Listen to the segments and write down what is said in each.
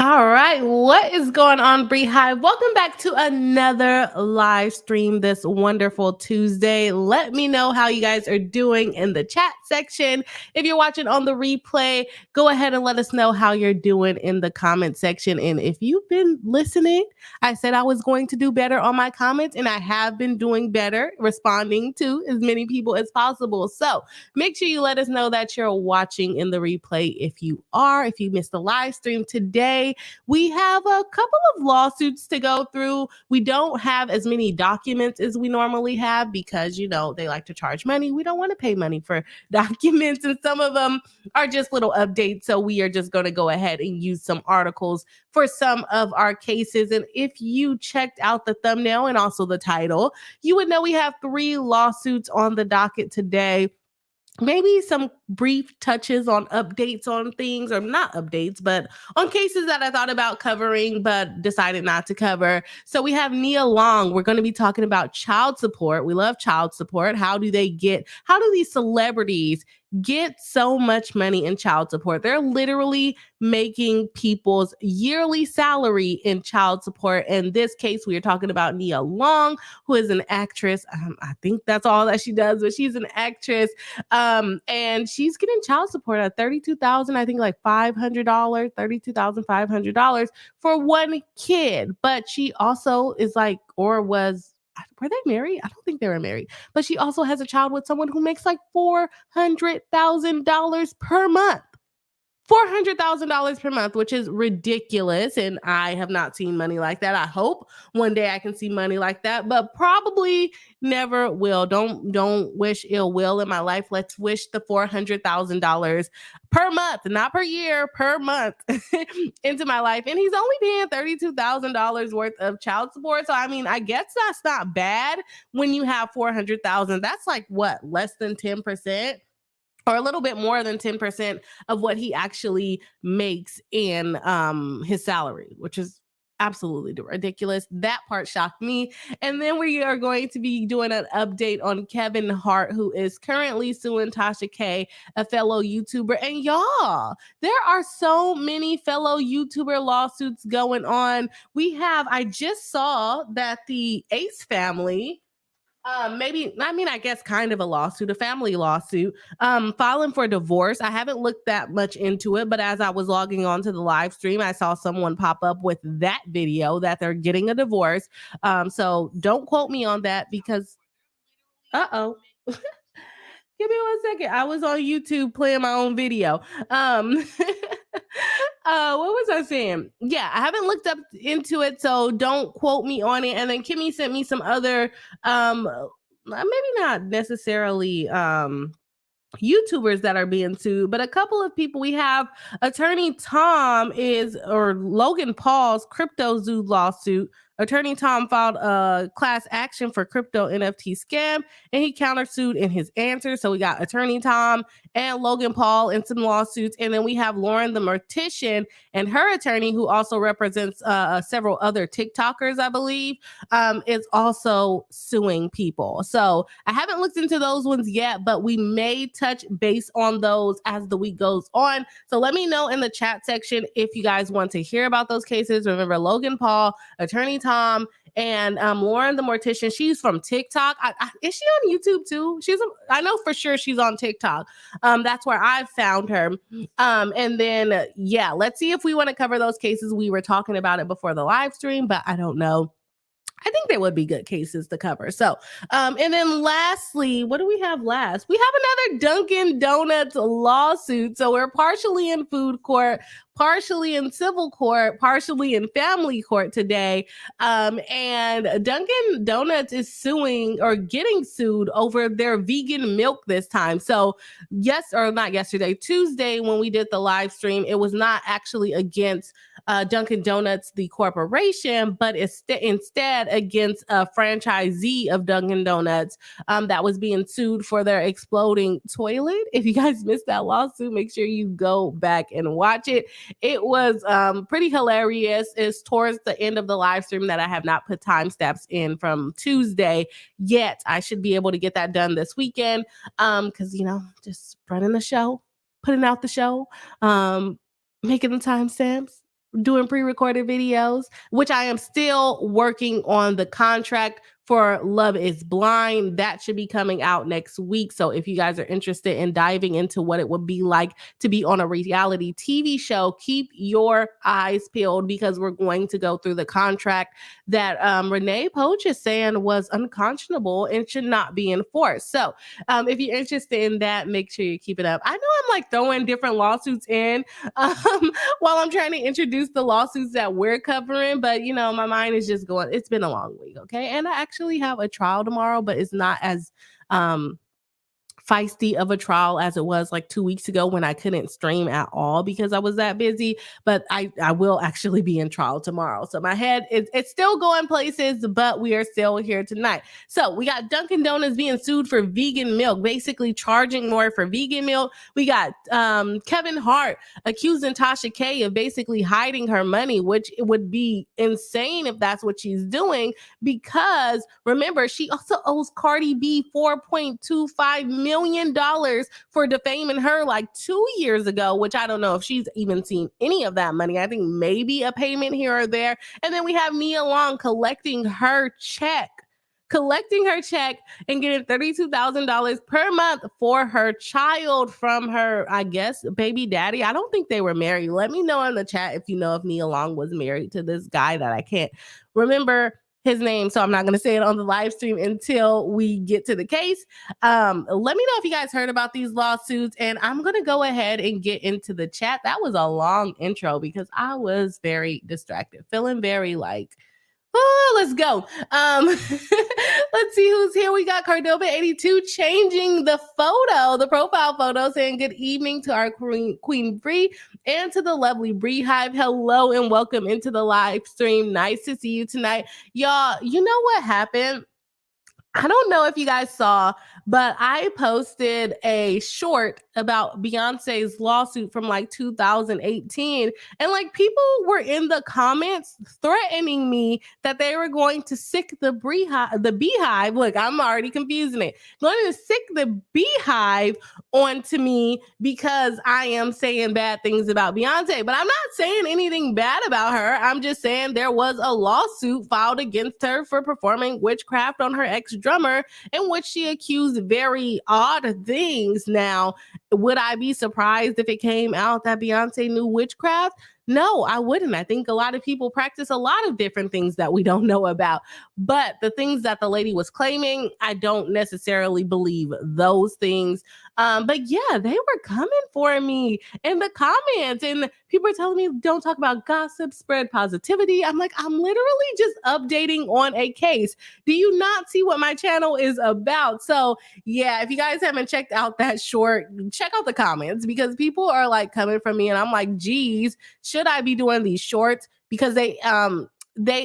All right, what is going on, Bree Hive? Welcome back to another live stream this wonderful Tuesday. Let me know how you guys are doing in the chat section. If you're watching on the replay, go ahead and let us know how you're doing in the comment section. And if you've been listening, I said I was going to do better on my comments, and I have been doing better, responding to as many people as possible. So make sure you let us know that you're watching in the replay if you are. If you missed the live stream today, we have a couple of lawsuits to go through. We don't have as many documents as we normally have because, they like to charge money. We don't want to pay money for documents, and some of them are just little updates. So we are just going to go ahead and use some articles for some of our cases. And if you checked out the thumbnail and also the title, you would know we have 3 lawsuits on the docket today. Maybe some brief touches on updates on things, or not updates, but on cases that I thought about covering but decided not to cover. So we have Nia Long. We're going to be talking about child support. We love child support. How do these celebrities get so much money in child support? They're literally making people's yearly salary in child support. In this case, we are talking about Nia Long, who is an actress. I think that's all that she does, but she's an actress. And she's getting child support at $32,000, I think like $500, $32,500 for one kid. But she also is like, or was, were they married? I don't think they were married. But she also has a child with someone who makes like $400,000 per month. $400,000 per month, which is ridiculous. And I have not seen money like that. I hope one day I can see money like that, but probably never will. Don't wish ill will in my life. Let's wish the $400,000 per month, not per year, per month into my life. And he's only paying $32,000 worth of child support. So, I mean, I guess that's not bad when you have $400,000. That's like what, less than 10%? Or a little bit more than 10% of what he actually makes in his salary, which is absolutely ridiculous. That part shocked me. And then we are going to be doing an update on Kevin Hart, who is currently suing Tasha K, a fellow YouTuber. And y'all, there are so many fellow YouTuber lawsuits going on. I just saw that the Ace family, I guess kind of a family lawsuit, filing for divorce. I haven't looked that much into it, but as I was logging on to the live stream, I saw someone pop up with that video that they're getting a divorce. So don't quote me on that because, uh-oh. Give me 1 second. I was on YouTube playing my own video. What was I saying? Yeah, I haven't looked up into it, so don't quote me on it. And then Kimmy sent me some other, maybe not necessarily YouTubers that are being sued, but a couple of people. We have attorney Logan Paul's crypto zoo lawsuit. Attorney Tom filed a class action for crypto NFT scam, and he countersued in his answer. So we got Attorney Tom and Logan Paul in some lawsuits. And then we have Lauren the Mortician and her attorney, who also represents several other TikTokers, I believe, is also suing people. So I haven't looked into those ones yet, but we may touch base on those as the week goes on. So let me know in the chat section if you guys want to hear about those cases. Remember, Logan Paul, Attorney Tom, and Lauren the Mortician. She's from TikTok. Is she on YouTube too? I know for sure she's on TikTok. That's where I found her. And then, let's see if we want to cover those cases. We were talking about it before the live stream, but I don't know. I think they would be good cases to cover. So, and then lastly, what do we have last? We have another Dunkin Donuts lawsuit. So we're partially in food court, partially in civil court, partially in family court today. And Dunkin Donuts is suing or getting sued over their vegan milk this time. So Tuesday, when we did the live stream, it was not actually against Dunkin Donuts, the corporation, but instead against a franchisee of Dunkin Donuts that was being sued for their exploding toilet. If you guys missed that lawsuit, make sure you go back and watch it. It was pretty hilarious. It's towards the end of the live stream that I have not put timestamps in from Tuesday yet. I should be able to get that done this weekend because, just running the show, putting out the show, making the timestamps. doing pre-recorded videos, which I am still working on the contract for Love is Blind. That should be coming out next week. So if you guys are interested in diving into what it would be like to be on a reality TV show, keep your eyes peeled because we're going to go through the contract that Renee Poach is saying was unconscionable and should not be enforced. So if you're interested in that, make sure you keep it up. I know I'm like throwing different lawsuits in while I'm trying to introduce the lawsuits that we're covering, but you know, my mind is just going, it's been a long week, okay? And I actually have a trial tomorrow, but it's not as feisty of a trial as it was like 2 weeks ago when I couldn't stream at all because I was that busy. But I will actually be in trial tomorrow. So my head is it's still going places, but we are still here tonight. So we got Dunkin Donuts being sued for vegan milk, basically charging more for vegan milk. We got Kevin Hart accusing Tasha K of basically hiding her money, which it would be insane if that's what she's doing, because remember, she also owes Cardi B $4.25 million for defaming her like 2 years ago, which I don't know if she's even seen any of that money. I think maybe a payment here or there. And then we have Nia Long collecting her check and getting $32,000 per month for her child from her, I guess, baby daddy. I don't think they were married. Let me know in the chat if you know if Nia Long was married to this guy that I can't remember his name, so I'm not going to say it on the live stream until we get to the case. Let me know if you guys heard about these lawsuits, and I'm going to go ahead and get into the chat. That was a long intro because I was very distracted, feeling very like, oh, let's go. Let's see who's here. We got Cardova82 changing the profile photo, saying good evening to our Queen Bree and to the lovely Bree Hive. Hello and welcome into the live stream. Nice to see you tonight. Y'all, you know what happened? I don't know if you guys saw, but I posted a short about Beyonce's lawsuit from like 2018. And like people were in the comments threatening me that they were going to sick the beehive. Look, I'm already confusing it. Going to sick the beehive onto me because I am saying bad things about Beyonce. But I'm not saying anything bad about her. I'm just saying there was a lawsuit filed against her for performing witchcraft on her ex-drummer in which she accused very odd things. Now, would I be surprised if it came out that Beyonce knew witchcraft? No, I wouldn't. I think a lot of people practice a lot of different things that we don't know about. But the things that the lady was claiming, I don't necessarily believe those things. But yeah, they were coming for me in the comments, and people are telling me don't talk about gossip, spread positivity. I'm like, I'm literally just updating on a case. Do you not see what my channel is about? So yeah, if you guys haven't checked out that short, check out the comments because people are like coming for me, and I'm like, geez, should I be doing these shorts? Because they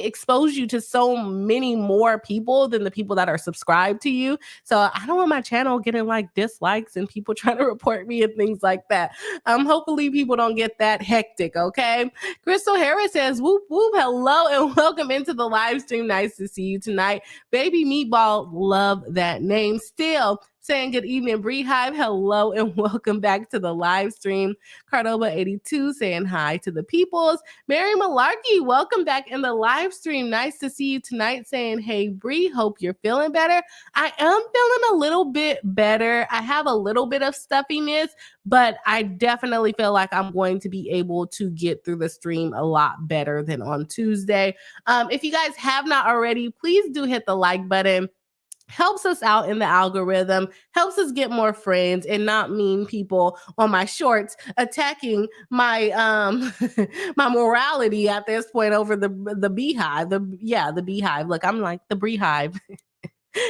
expose you to so many more people than the people that are subscribed to you. So I don't want my channel getting like dislikes and people trying to report me and things like that. Hopefully people don't get that hectic, okay? Crystal Harris says, whoop, whoop, hello and welcome into the live stream. Nice to see you tonight. Baby Meatball, love that name. Still saying good evening, Bree Hive. Hello and welcome back to the live stream. Cardova82 saying hi to the peoples. Mary Malarkey, welcome back in the live stream. Nice to see you tonight. Saying, hey, Bree, hope you're feeling better. I am feeling a little bit better. I have a little bit of stuffiness, but I definitely feel like I'm going to be able to get through the stream a lot better than on Tuesday. If you guys have not already, please do hit the like button. Helps us out in the algorithm, helps us get more friends and not mean people on my shorts attacking my my morality at this point over the beehive. The beehive. Look, I'm like the beehive.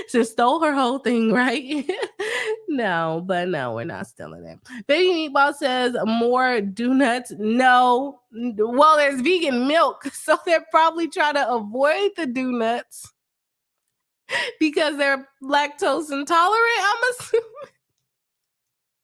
She stole her whole thing, right? No, we're not stealing it. Baby Meatball says more donuts. No. Well, there's vegan milk, so they're probably trying to avoid the donuts because they're lactose intolerant, I'm assuming.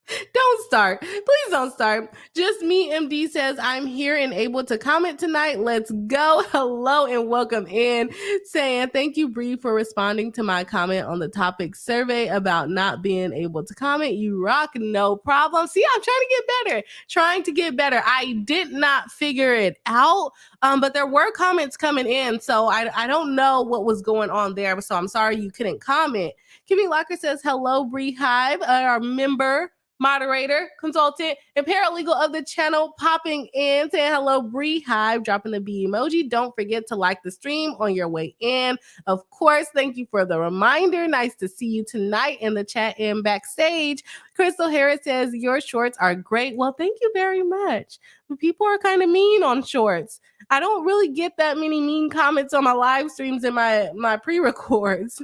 Don't start. Please don't start. Just me, MD says, I'm here and able to comment tonight. Let's go. Hello and welcome in. Saying, thank you, Bree, for responding to my comment on the topic survey about not being able to comment. You rock. No problem. See, I'm trying to get better. Trying to get better. I did not figure it out, but there were comments coming in. So I don't know what was going on there. So I'm sorry you couldn't comment. Kimmy Locker says, hello, Bree Hive, our member, moderator, consultant, and paralegal of the channel, popping in, saying hello, Bree Hive, dropping the B emoji. Don't forget to like the stream on your way in. Of course, thank you for the reminder. Nice to see you tonight in the chat and backstage. Crystal Harris says, your shorts are great. Well, thank you very much. People are kind of mean on shorts. I don't really get that many mean comments on my live streams and my pre-records.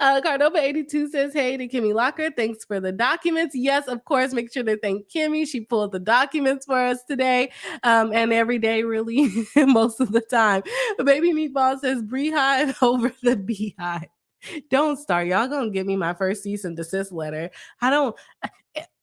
Cardova82 says, hey to Kimmy Locker. Thanks for the documents. Yes, of course. Make sure to thank Kimmy. She pulled the documents for us today and every day, really, most of the time. Baby Meatball says, Bree Hive over the Beehive. Don't start. Y'all gonna give me my first cease and desist letter.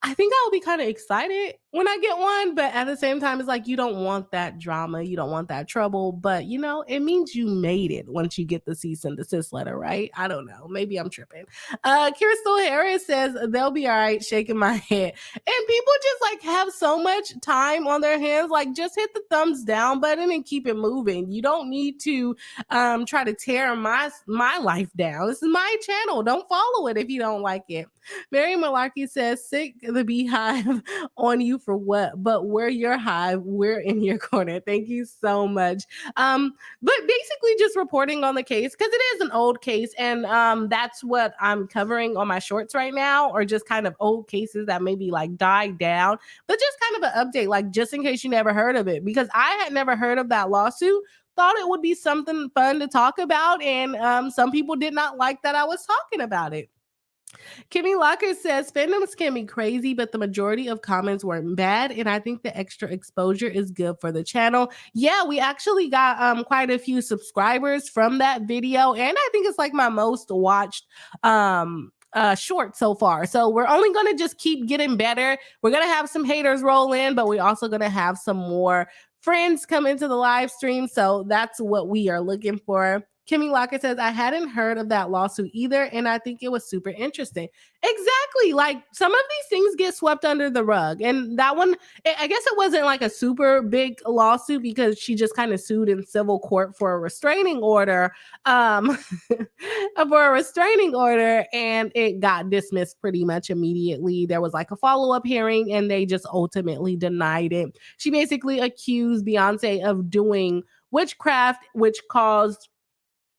I think I'll be kind of excited when I get one, but at the same time, it's like you don't want that drama, you don't want that trouble, but you know, it means you made it once you get the cease and desist letter, right? I don't know. Maybe I'm tripping. Crystal Harris says they'll be all right, shaking my head. And people just like have so much time on their hands, like just hit the thumbs down button and keep it moving. You don't need to try to tear my life down. This is my channel. Don't follow it if you don't like it. Mary Malarkey says, sick the Beehive on you for what? But we're your hive. We're in your corner. Thank you so much. But basically just reporting on the case because it is an old case. And that's what I'm covering on my shorts right now, or just kind of old cases that maybe like died down, but just kind of an update, like just in case you never heard of it, because I had never heard of that lawsuit. Thought it would be something fun to talk about. And some people did not like that I was talking about it. Kimmy Locker says fandoms can be crazy, but the majority of comments weren't bad, and I think the extra exposure is good for the channel. Yeah, we actually got quite a few subscribers from that video, and I think it's like my most watched short so far. So we're only going to just keep getting better. We're going to have some haters roll in, but we're also going to have some more friends come into the live stream. So that's what we are looking for. Kimmy Locker says, I hadn't heard of that lawsuit either, and I think it was super interesting. Exactly. Like some of these things get swept under the rug. And that one, I guess it wasn't like a super big lawsuit because she just kind of sued in civil court for a restraining order, and it got dismissed pretty much immediately. There was like a follow-up hearing and they just ultimately denied it. She basically accused Beyonce of doing witchcraft, which caused,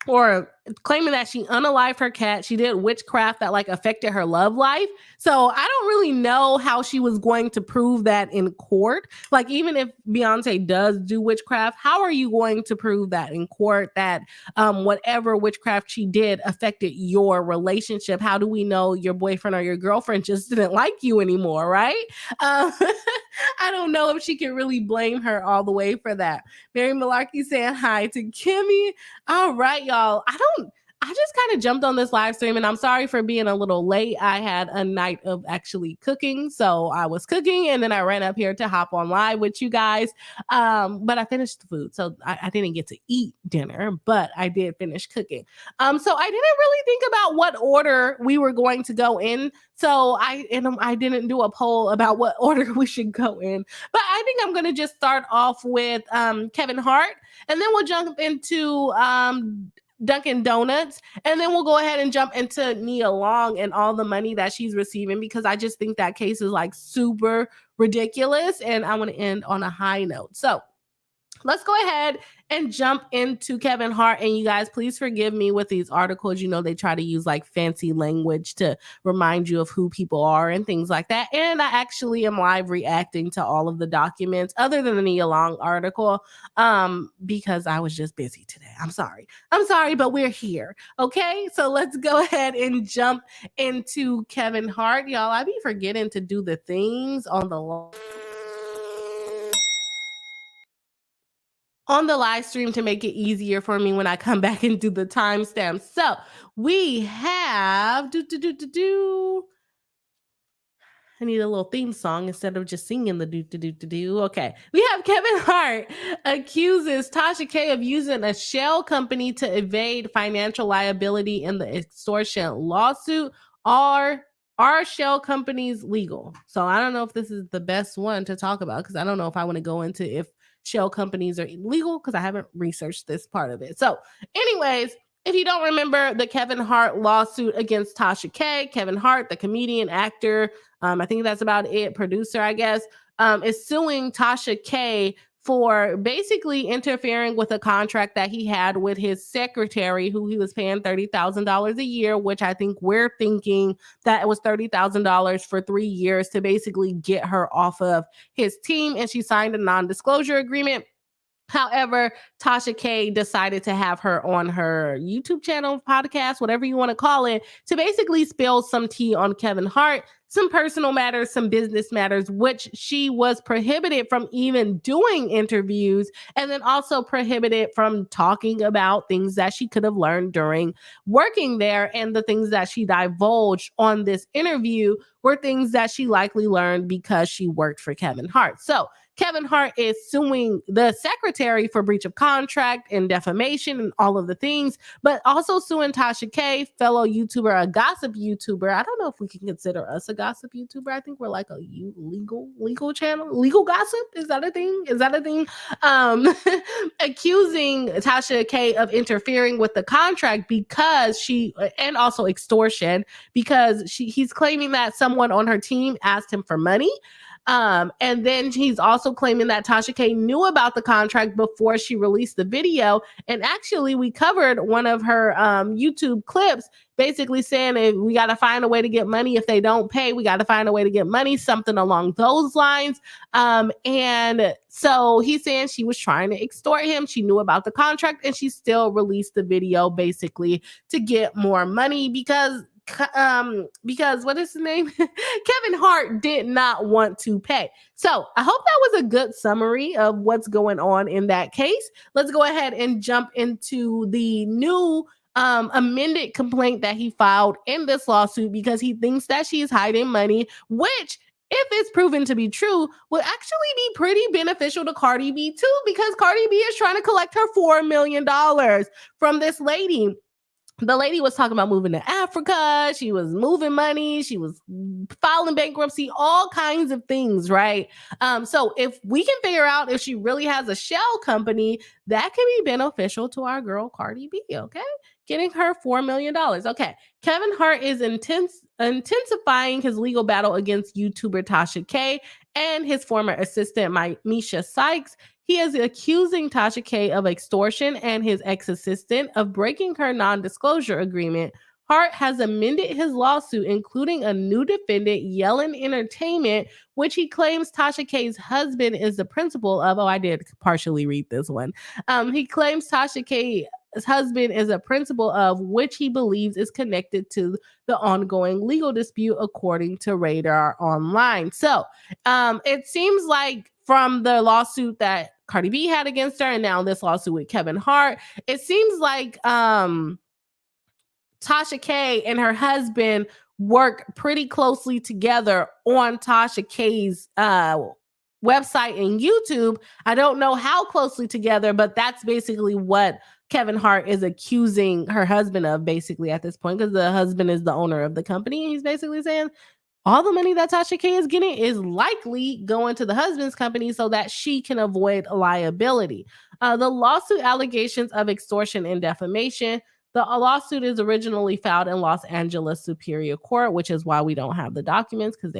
or claiming that she unalived her cat. She did witchcraft that like affected her love life. So I don't really know how she was going to prove that in court. Like even if Beyonce does do witchcraft, how are you going to prove that in court that whatever witchcraft she did affected your relationship? How do we know your boyfriend or your girlfriend just didn't like you anymore, right? I don't know if she can really blame her all the way for that. Mary Malarkey saying hi to Kimmy. All right, y'all. I just kind of jumped on this live stream and I'm sorry for being a little late. I had a night of actually cooking. So I was cooking and then I ran up here to hop on live with you guys. But I finished the food. So I didn't get to eat dinner, but I did finish cooking. So I didn't really think about what order we were going to go in. So I didn't do a poll about what order we should go in. But I think I'm going to just start off with Kevin Hart, and then we'll jump into Dunkin Donuts, and then we'll go ahead and jump into Nia Long and all the money that she's receiving, because I just think that case is like super ridiculous and I want to end on a high note. So let's go ahead and jump into Kevin Hart. And you guys, please forgive me with these articles. You know, they try to use like fancy language to remind you of who people are and things like that. And I actually am live reacting to all of the documents other than the Nia Long article because I was just busy today. I'm sorry, but we're here. Okay, so let's go ahead and jump into Kevin Hart. Y'all, I be forgetting to do the things on the live stream to make it easier for me when I come back and do the timestamp. So we have I need a little theme song instead of just singing the do. Okay. We have Kevin Hart accuses Tasha K of using a shell company to evade financial liability in the extortion lawsuit. Are shell companies legal? So I don't know if this is the best one to talk about because I don't know if I want to go into if shell companies are illegal because I haven't researched this part of it. So, anyways, if you don't remember the Kevin Hart lawsuit against Tasha K, Kevin Hart, the comedian, actor, I think that's about it, producer, I guess, is suing Tasha K for basically interfering with a contract that he had with his secretary, who he was paying $30,000 a year, which I think we're thinking that it was $30,000 for 3 years to basically get her off of his team. And she signed a non-disclosure agreement. However, Tasha K decided to have her on her YouTube channel, podcast, whatever you want to call it, to basically spill some tea on Kevin Hart, some personal matters, some business matters, which she was prohibited from even doing interviews, and then also prohibited from talking about things that she could have learned during working there. And the things that she divulged on this interview were things that she likely learned because she worked for Kevin Hart. So Kevin Hart is suing the secretary for breach of contract and defamation and all of the things, but also suing Tasha K, fellow YouTuber, a gossip YouTuber. I don't know if we can consider us a gossip YouTuber. I think we're like a legal channel. Legal gossip? Is that a thing? Accusing Tasha K of interfering with the contract because and also extortion, because he's claiming that someone on her team asked him for money. And then he's also claiming that Tasha K knew about the contract before she released the video. And actually, we covered one of her YouTube clips basically saying we got to find a way to get money. If they don't pay, we got to find a way to get money, something along those lines. And so he's saying she was trying to extort him. She knew about the contract and she still released the video basically to get more money because what is his name? Kevin Hart did not want to pay. So I hope that was a good summary of what's going on in that case. Let's go ahead and jump into the new amended complaint that he filed in this lawsuit because he thinks that she's hiding money, which, if it's proven to be true, will actually be pretty beneficial to Cardi B too, because Cardi B is trying to collect her $4 million from this lady. The lady was talking about moving to Africa. She was moving money. She was filing bankruptcy, all kinds of things, right? So if we can figure out if she really has a shell company, that can be beneficial to our girl Cardi B, okay? Getting her $4 million. Okay, Kevin Hart is intensifying his legal battle against YouTuber Tasha K and his former assistant, Misha Sykes. He is accusing Tasha K of extortion and his ex-assistant of breaking her non-disclosure agreement. Hart has amended his lawsuit, including a new defendant, Yellen Entertainment, which he claims Tasha K's husband is the principal of. Oh, I did partially read this one. He claims Tasha K's husband is a principal of, which he believes is connected to the ongoing legal dispute, according to Radar Online. So it seems like from the lawsuit that Cardi B had against her and now this lawsuit with Kevin Hart, it seems like Tasha K and her husband work pretty closely together on Tasha K's website and YouTube. I don't know how closely together, but that's basically what Kevin Hart is accusing her husband of basically at this point, because the husband is the owner of the company. And he's basically saying all the money that Tasha K is getting is likely going to the husband's company so that she can avoid liability. The lawsuit allegations of extortion and defamation. The lawsuit is originally filed in Los Angeles Superior Court, which is why we don't have the documents, because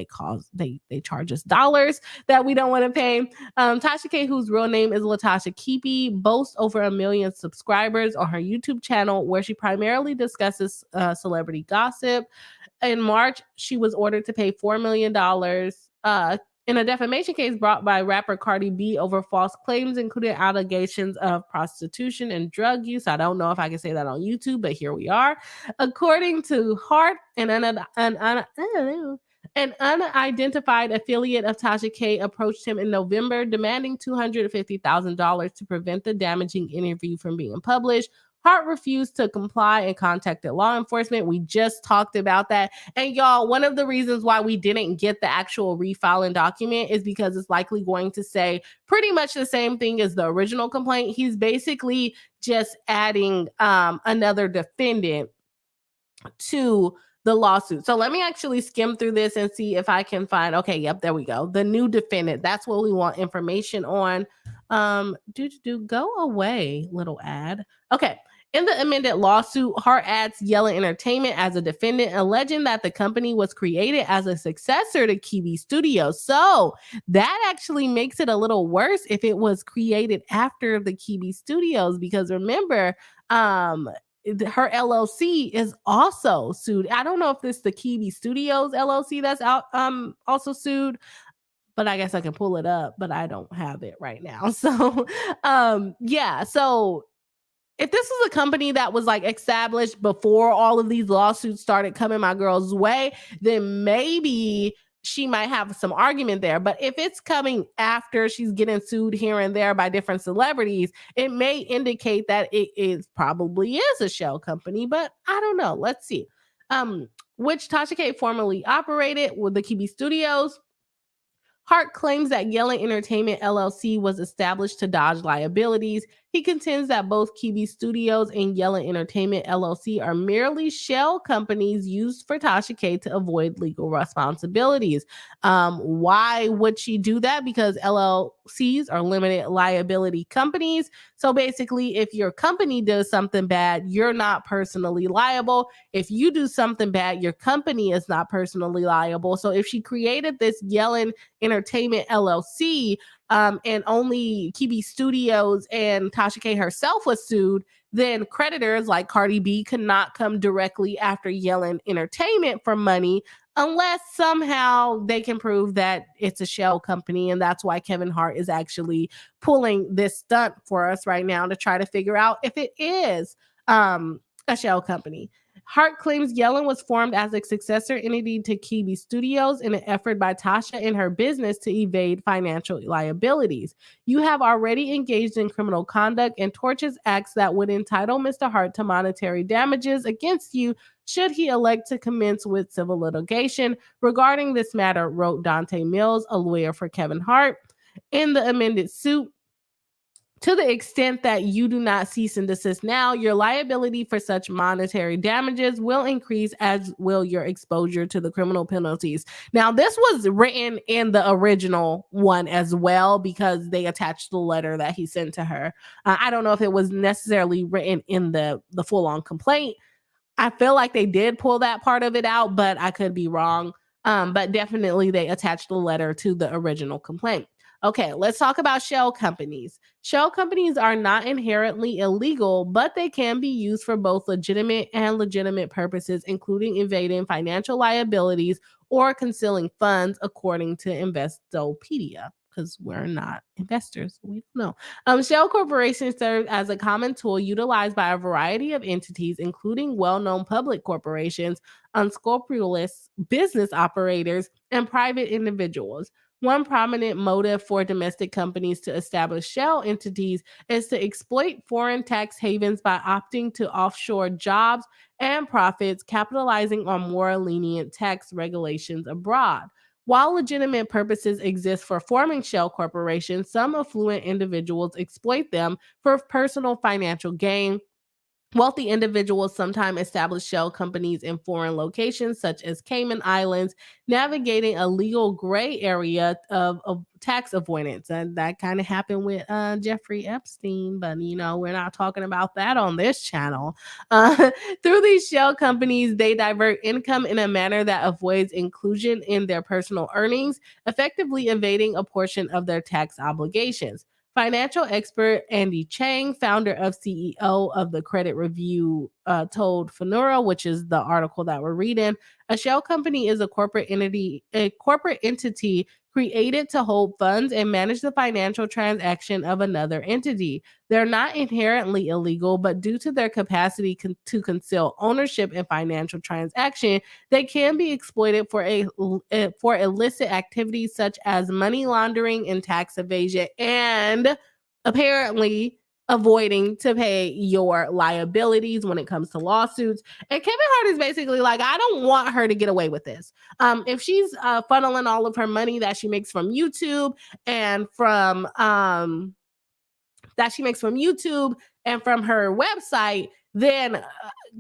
they charge us dollars that we don't want to pay. Tasha K, whose real name is Latasha Keepy, boasts over 1 million subscribers on her YouTube channel, where she primarily discusses celebrity gossip. In March, she was ordered to pay $4 million in a defamation case brought by rapper Cardi B over false claims, including allegations of prostitution and drug use. I don't know if I can say that on YouTube, but here we are. According to Hart, an unidentified affiliate of Tasha K approached him in November, demanding $250,000 to prevent the damaging interview from being published. Hart refused to comply and contacted law enforcement. We just talked about that. And y'all, one of the reasons why we didn't get the actual refiling document is because it's likely going to say pretty much the same thing as the original complaint. He's basically just adding another defendant to the lawsuit. So let me actually skim through this and see if I can find, okay, yep, there we go. The new defendant. That's what we want information on. Go away, little ad. Okay. In the amended lawsuit, Hart adds Yellen Entertainment as a defendant, alleging that the company was created as a successor to Kiwi Studios. So that actually makes it a little worse if it was created after the Kiwi Studios, because remember, her LLC is also sued. I don't know if it's the Kiwi Studios LLC that's out also sued, but I guess I can pull it up, but I don't have it right now. So yeah, so if this was a company that was like established before all of these lawsuits started coming my girl's way, then maybe she might have some argument there. But if it's coming after she's getting sued here and there by different celebrities, it may indicate that it is probably is a shell company, but I don't know. Let's see. Which Tasha K formerly operated with the Kiwi Studios. Hart claims that Yellen Entertainment LLC was established to dodge liabilities. He contends that both Kiwi Studios and Yellen Entertainment LLC are merely shell companies used for Tasha K to avoid legal responsibilities. Why would she do that? Because LLCs are limited liability companies. So basically, if your company does something bad, you're not personally liable. If you do something bad, your company is not personally liable. So if she created this Yellen Entertainment LLC, and only Kiwi Studios and Tasha K herself was sued, then creditors like Cardi B could not come directly after Yellen Entertainment for money unless somehow they can prove that it's a shell company. And that's why Kevin Hart is actually pulling this stunt for us right now to try to figure out if it is a shell company. Hart claims Yellen was formed as a successor entity to Kiwi Studios in an effort by Tasha and her business to evade financial liabilities. You have already engaged in criminal conduct and tortious acts that would entitle Mr. Hart to monetary damages against you should he elect to commence with civil litigation. Regarding this matter, wrote Dante Mills, a lawyer for Kevin Hart. In the amended suit, to the extent that you do not cease and desist now, your liability for such monetary damages will increase, as will your exposure to the criminal penalties. Now, this was written in the original one as well because they attached the letter that he sent to her. I don't know if it was necessarily written in the full-on complaint. I feel like they did pull that part of it out, but I could be wrong. But definitely they attached the letter to the original complaint. Okay, let's talk about shell companies. Shell companies are not inherently illegal, but they can be used for both legitimate and legitimate purposes, including evading financial liabilities or concealing funds, according to Investopedia, because we're not investors. We don't know. Shell corporations serve as a common tool utilized by a variety of entities, including well-known public corporations, unscrupulous business operators, and private individuals. One prominent motive for domestic companies to establish shell entities is to exploit foreign tax havens by opting to offshore jobs and profits, capitalizing on more lenient tax regulations abroad. While legitimate purposes exist for forming shell corporations, some affluent individuals exploit them for personal financial gain. Wealthy individuals sometimes establish shell companies in foreign locations, such as Cayman Islands, navigating a legal gray area of tax avoidance. And that kind of happened with Jeffrey Epstein, but we're not talking about that on this channel. Through these shell companies, they divert income in a manner that avoids inclusion in their personal earnings, effectively evading a portion of their tax obligations. Financial expert Andy Chang, founder of CEO of the credit review, told Finura, which is the article that we're reading, a shell company is a corporate entity created to hold funds and manage the financial transaction of another entity. They're not inherently illegal, but due to their capacity to conceal ownership in financial transaction, they can be exploited for illicit activities such as money laundering and tax evasion. And apparently, avoiding to pay your liabilities when it comes to lawsuits. And Kevin Hart is basically like, I don't want her to get away with this. If she's funneling all of her money that she makes from YouTube and from her website, then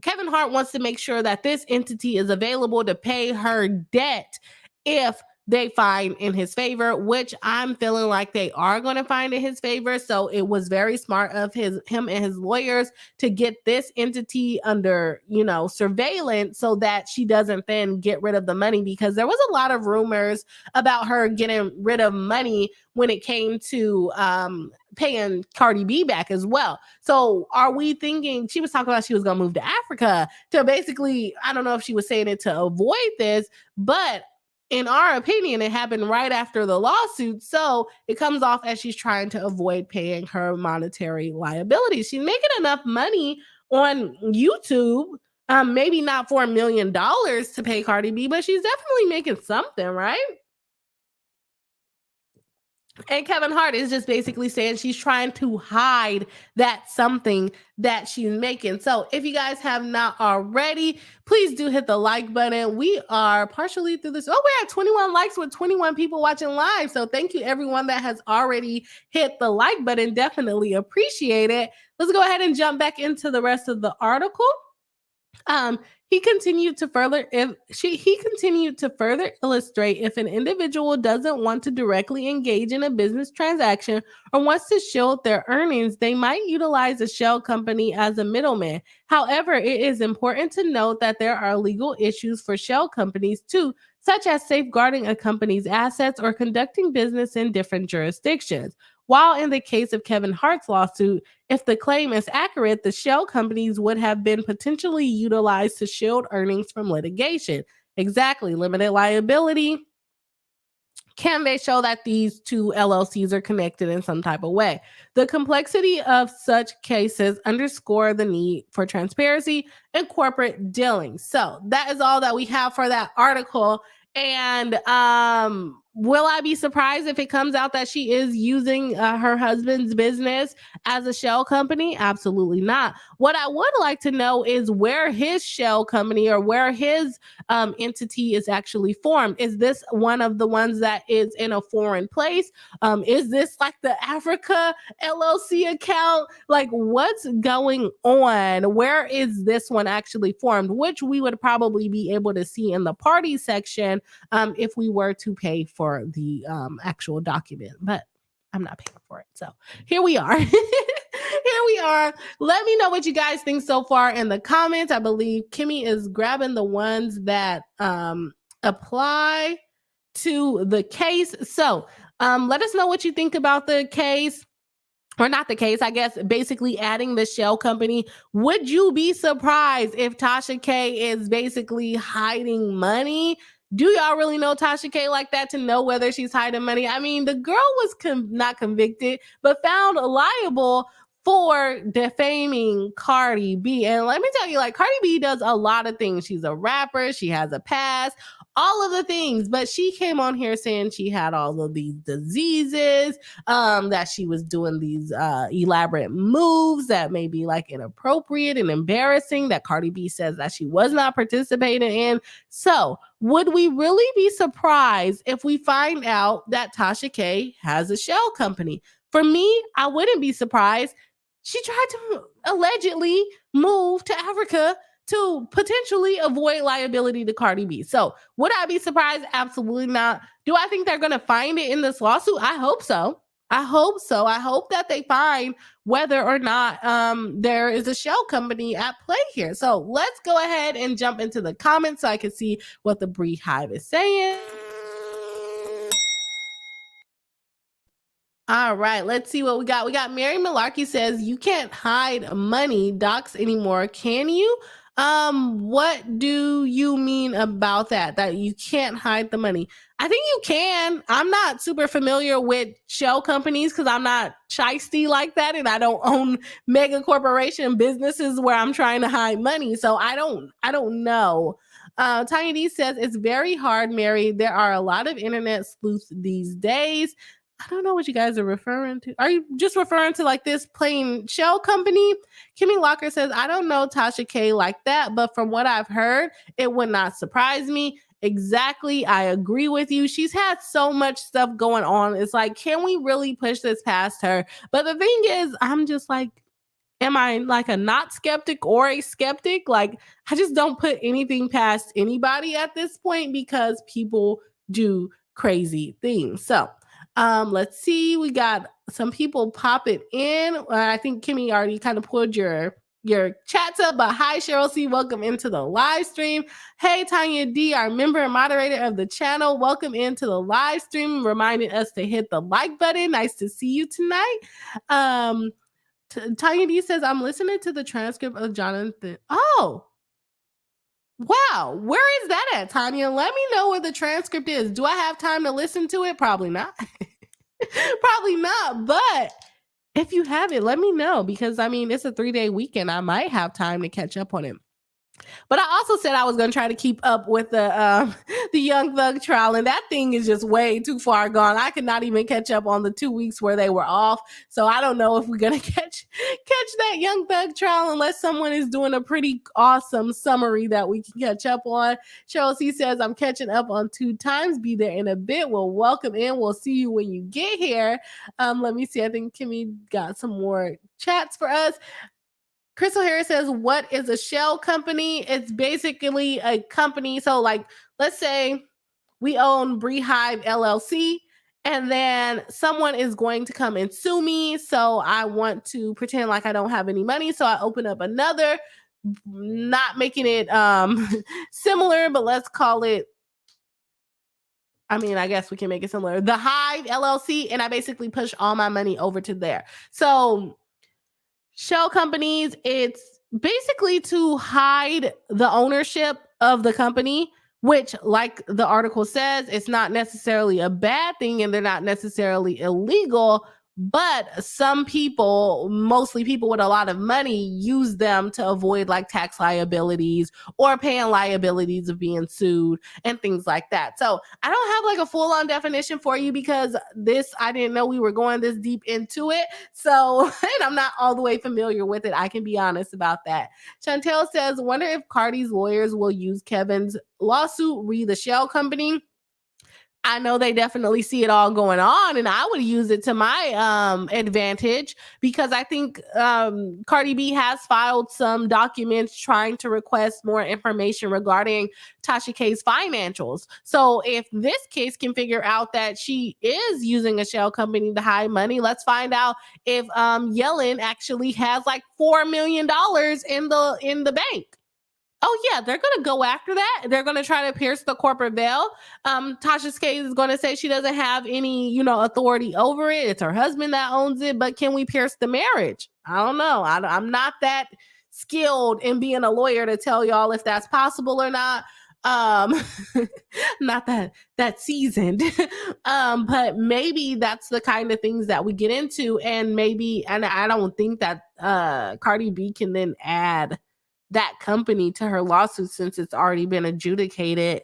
Kevin Hart wants to make sure that this entity is available to pay her debt if they find in his favor, which I'm feeling like they are going to find in his favor. So it was very smart of him and his lawyers to get this entity under, surveillance so that she doesn't then get rid of the money, because there was a lot of rumors about her getting rid of money when it came to paying Cardi B back as well. So are we thinking she was talking about she was going to move to Africa to basically, I don't know if she was saying it to avoid this, but in our opinion, it happened right after the lawsuit. So it comes off as she's trying to avoid paying her monetary liabilities. She's making enough money on YouTube, maybe not for $1 million to pay Cardi B, but she's definitely making something, right? And Kevin Hart is just basically saying she's trying to hide that something that she's making. So if you guys have not already, please do hit the like button. We are partially through this. Oh, we're at 21 likes with 21 people watching live. So thank you everyone that has already hit the like button. Definitely appreciate it. Let's go ahead and jump back into the rest of the article. He continued to further illustrate, if an individual doesn't want to directly engage in a business transaction or wants to shield their earnings, they might utilize a shell company as a middleman. However, it is important to note that there are legal issues for shell companies too, such as safeguarding a company's assets or conducting business in different jurisdictions. While in the case of Kevin Hart's lawsuit, if the claim is accurate, the shell companies would have been potentially utilized to shield earnings from litigation. Exactly, limited liability. Can they show that these two LLCs are connected in some type of way? The complexity of such cases underscore the need for transparency in corporate dealing. So that is all that we have for that article. And will I be surprised if it comes out that she is using her husband's business as a shell company? Absolutely not. What I would like to know is where his shell company or where his entity is actually formed. Is this one of the ones that is in a foreign place? Is this like the Africa LLC account? Like, what's going on? Where is this one actually formed? Which we would probably be able to see in the party section if we were to pay for the actual document, but I'm not paying for it. So here we are. Here we are. Let me know what you guys think so far in the comments. I believe Kimmy is grabbing the ones that apply to the case. So let us know what you think about the case. Or not the case, I guess, basically adding the shell company. Would you be surprised if Tasha K is basically hiding money? Do y'all really know Tasha K like that to know whether she's hiding money? I mean, the girl was not convicted, but found liable for defaming Cardi B. And let me tell you, like, Cardi B does a lot of things. She's a rapper, she has a past, all of the things, but she came on here saying she had all of these diseases, that she was doing these elaborate moves that may be like inappropriate and embarrassing, that Cardi B says that she was not participating in. So would we really be surprised if we find out that Tasha K has a shell company? For me, I wouldn't be surprised. She tried to allegedly move to Africa to potentially avoid liability to Cardi B. So would I be surprised? Absolutely not. Do I think they're going to find it in this lawsuit? I hope so. I hope so. I hope that they find whether or not there is a shell company at play here. So let's go ahead and jump into the comments so I can see what the Beehive is saying. All right, let's see what we got. We got Mary Malarkey says, you can't hide money docs anymore, can you? What do you mean about that? That you can't hide the money? I think you can. I'm not super familiar with shell companies because I'm not shisty like that, and I don't own mega corporation businesses where I'm trying to hide money. So I don't know. Tanya D says, it's very hard, Mary. There are a lot of internet sleuths these days. I don't know what you guys are referring to. Are you just referring to like this plain shell company? Kimmy Locker says, I don't know Tasha K like that, but from what I've heard, it would not surprise me. Exactly. I agree with you. She's had so much stuff going on. It's like, can we really push this past her? But the thing is, I'm just like, am I like a not skeptic or a skeptic? Like, I just don't put anything past anybody at this point because people do crazy things. So, let's see. We got some people popping in. I think Kimmy already kind of pulled your chats up, but hi Cheryl C, welcome into the live stream. Hey Tanya D, our member and moderator of the channel, welcome into the live stream, reminding us to hit the like button. Nice to see you tonight. Tanya D says, I'm listening to the transcript of Jonathan. Oh, wow. Where is that at, Tanya? Let me know where the transcript is. Do I have time to listen to it? Probably not. Probably not. But if you have it, let me know because I mean, it's a 3-day weekend. I might have time to catch up on it. But I also said I was going to try to keep up with the Young Thug trial, and that thing is just way too far gone. I could not even catch up on the 2 weeks where they were off. So I don't know if we're going to catch that Young Thug trial unless someone is doing a pretty awesome summary that we can catch up on. Cheryl C says, I'm catching up on 2 times. Be there in a bit. Well, welcome in. We'll see you when you get here. Let me see. I think Kimmy got some more chats for us. Crystal Harris says, what is a shell company? It's basically a company. So like, let's say we own Beehive LLC and then someone is going to come and sue me. So I want to pretend like I don't have any money. So I open up another, not making it similar, but let's call it, I mean, I guess we can make it similar. The Hive LLC. And I basically push all my money over to there. So shell companies, it's basically to hide the ownership of the company, which, like the article says, it's not necessarily a bad thing and they're not necessarily illegal. But some people, mostly people with a lot of money, use them to avoid like tax liabilities or paying liabilities of being sued and things like that. So I don't have like a full-on definition for you because I didn't know we were going this deep into it. So, and I'm not all the way familiar with it. I can be honest about that. Chantel says, wonder if Cardi's lawyers will use Kevin's lawsuit, re the shell company. I know they definitely see it all going on, and I would use it to my advantage because I think Cardi B has filed some documents trying to request more information regarding Tasha K's financials. So if this case can figure out that she is using a shell company to hide money, let's find out if Yellen actually has like $4 million in the bank. Oh yeah, they're gonna go after that. They're gonna try to pierce the corporate veil. Tasha K is gonna say she doesn't have any, authority over it. It's her husband that owns it. But can we pierce the marriage? I don't know. I'm not that skilled in being a lawyer to tell y'all if that's possible or not. Not that seasoned. But maybe that's the kind of things that we get into, and I don't think that Cardi B can then add that company to her lawsuit since it's already been adjudicated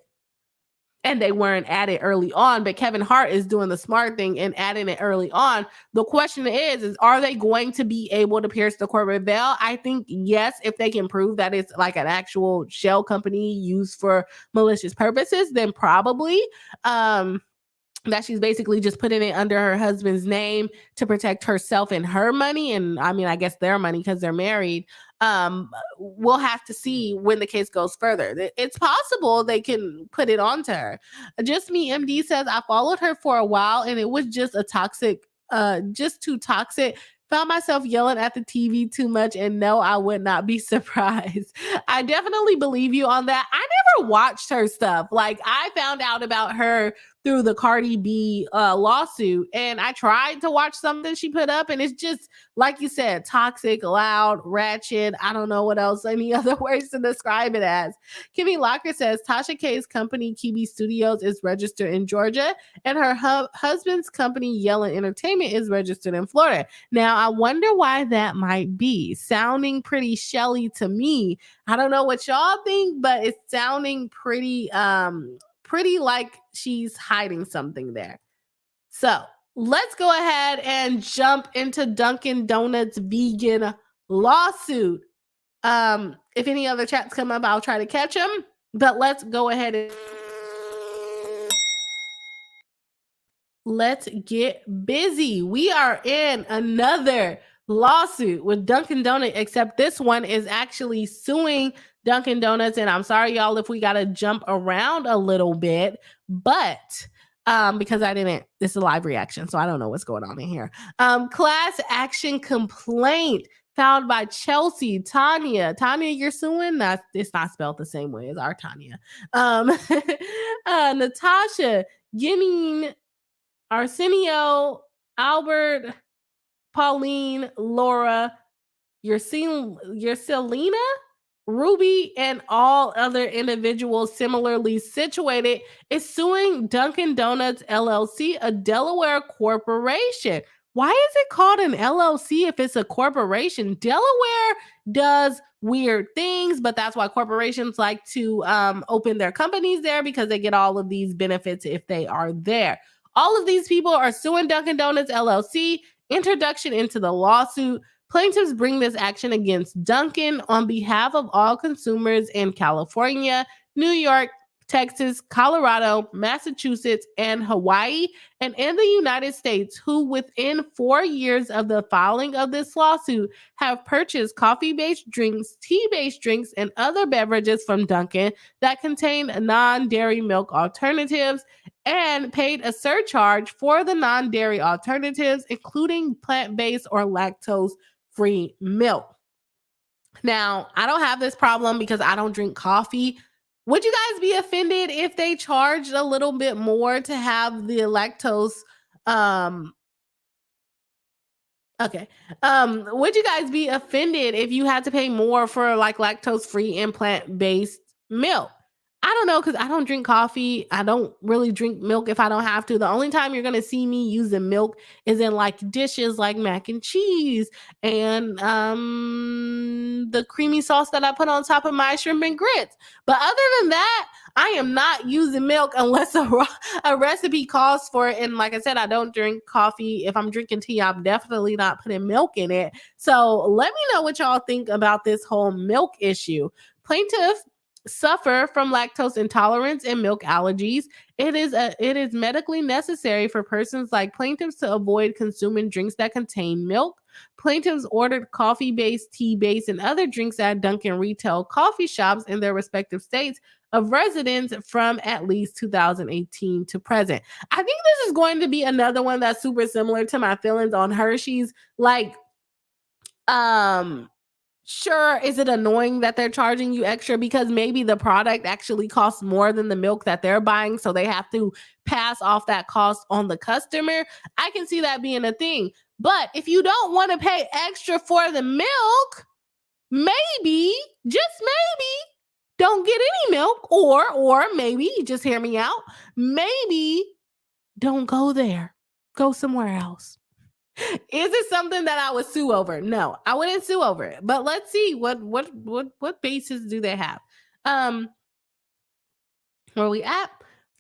and they weren't added early on. But Kevin Hart is doing the smart thing and adding it early on. The question is are they going to be able to pierce the corporate veil? I think yes, if they can prove that it's like an actual shell company used for malicious purposes, then probably. That she's basically just putting it under her husband's name to protect herself and her money. And I mean, I guess their money because they're married. We'll have to see when the case goes further. It's possible they can put it onto her. Just Me MD says, I followed her for a while and it was just just too toxic. Found myself yelling at the TV too much, and no, I would not be surprised. I definitely believe you on that. I never watched her stuff. Like, I found out about her through the Cardi B lawsuit, and I tried to watch something she put up, and it's just, like you said, toxic, loud, ratchet. I don't know what else, any other words to describe it as. Kimmy Locker says, Tasha K's company, Kibi Studios, is registered in Georgia, and her husband's company, Yellen Entertainment, is registered in Florida. Now, I wonder why that might be. Sounding pretty Shelly to me. I don't know what y'all think, but it's sounding pretty like she's hiding something there. So let's go ahead and jump into Dunkin Donuts vegan lawsuit. If any other chats come up, I'll try to catch them. But let's go ahead and let's get busy. We are in another lawsuit with Dunkin' Donuts, except this one is actually suing Dunkin' Donuts. And I'm sorry, y'all, if we got to jump around a little bit, but because this is a live reaction, so I don't know what's going on in here. Class action complaint filed by Chelsea. Tanya, you're suing? It's not spelled the same way as our Tanya. Natasha, Guinea, Arsenio, Albert, Pauline, Laura, Selena, Ruby, and all other individuals similarly situated is suing Dunkin Donuts LLC, a Delaware corporation. Why is it called an LLC if it's a corporation? Delaware does weird things, but that's why corporations like to open their companies there, because they get all of these benefits if they are there. All of these people are suing Dunkin Donuts LLC. Introduction into the lawsuit. Plaintiffs bring this action against Dunkin' on behalf of all consumers in California, New York, Texas, Colorado, Massachusetts, and Hawaii, and in the United States, who within 4 years of the filing of this lawsuit have purchased coffee-based drinks, tea-based drinks, and other beverages from Dunkin' that contain non-dairy milk alternatives, and paid a surcharge for the non-dairy alternatives, including plant-based or lactose-free milk. Now, I don't have this problem because I don't drink coffee. Would you guys be offended if they charged a little bit more to have the lactose? Okay. Would you guys be offended if you had to pay more for like lactose-free and plant-based milk? I don't know, because I don't drink coffee. I don't really drink milk if I don't have to. The only time you're going to see me using milk is in like dishes like mac and cheese and the creamy sauce that I put on top of my shrimp and grits. But other than that, I am not using milk unless a recipe calls for it. And like I said, I don't drink coffee. If I'm drinking tea, I'm definitely not putting milk in it. So let me know what y'all think about this whole milk issue. Plaintiffs suffer from lactose intolerance and milk allergies. It is medically necessary for persons like plaintiffs to avoid consuming drinks that contain milk. Plaintiffs ordered coffee-based, tea-based, and other drinks at Dunkin' retail coffee shops in their respective states of residence from at least 2018 to present. I think this is going to be another one that's super similar to my feelings on Hershey's. Like, sure, is it annoying that they're charging you extra because maybe the product actually costs more than the milk that they're buying, so they have to pass off that cost on the customer? I can see that being a thing. But if you don't want to pay extra for the milk, maybe, just maybe, don't get any milk, or maybe, just hear me out, maybe don't go there. Go somewhere else. Is it something that I would sue over? No, I wouldn't sue over it. But let's see what basis do they have. Where are we at?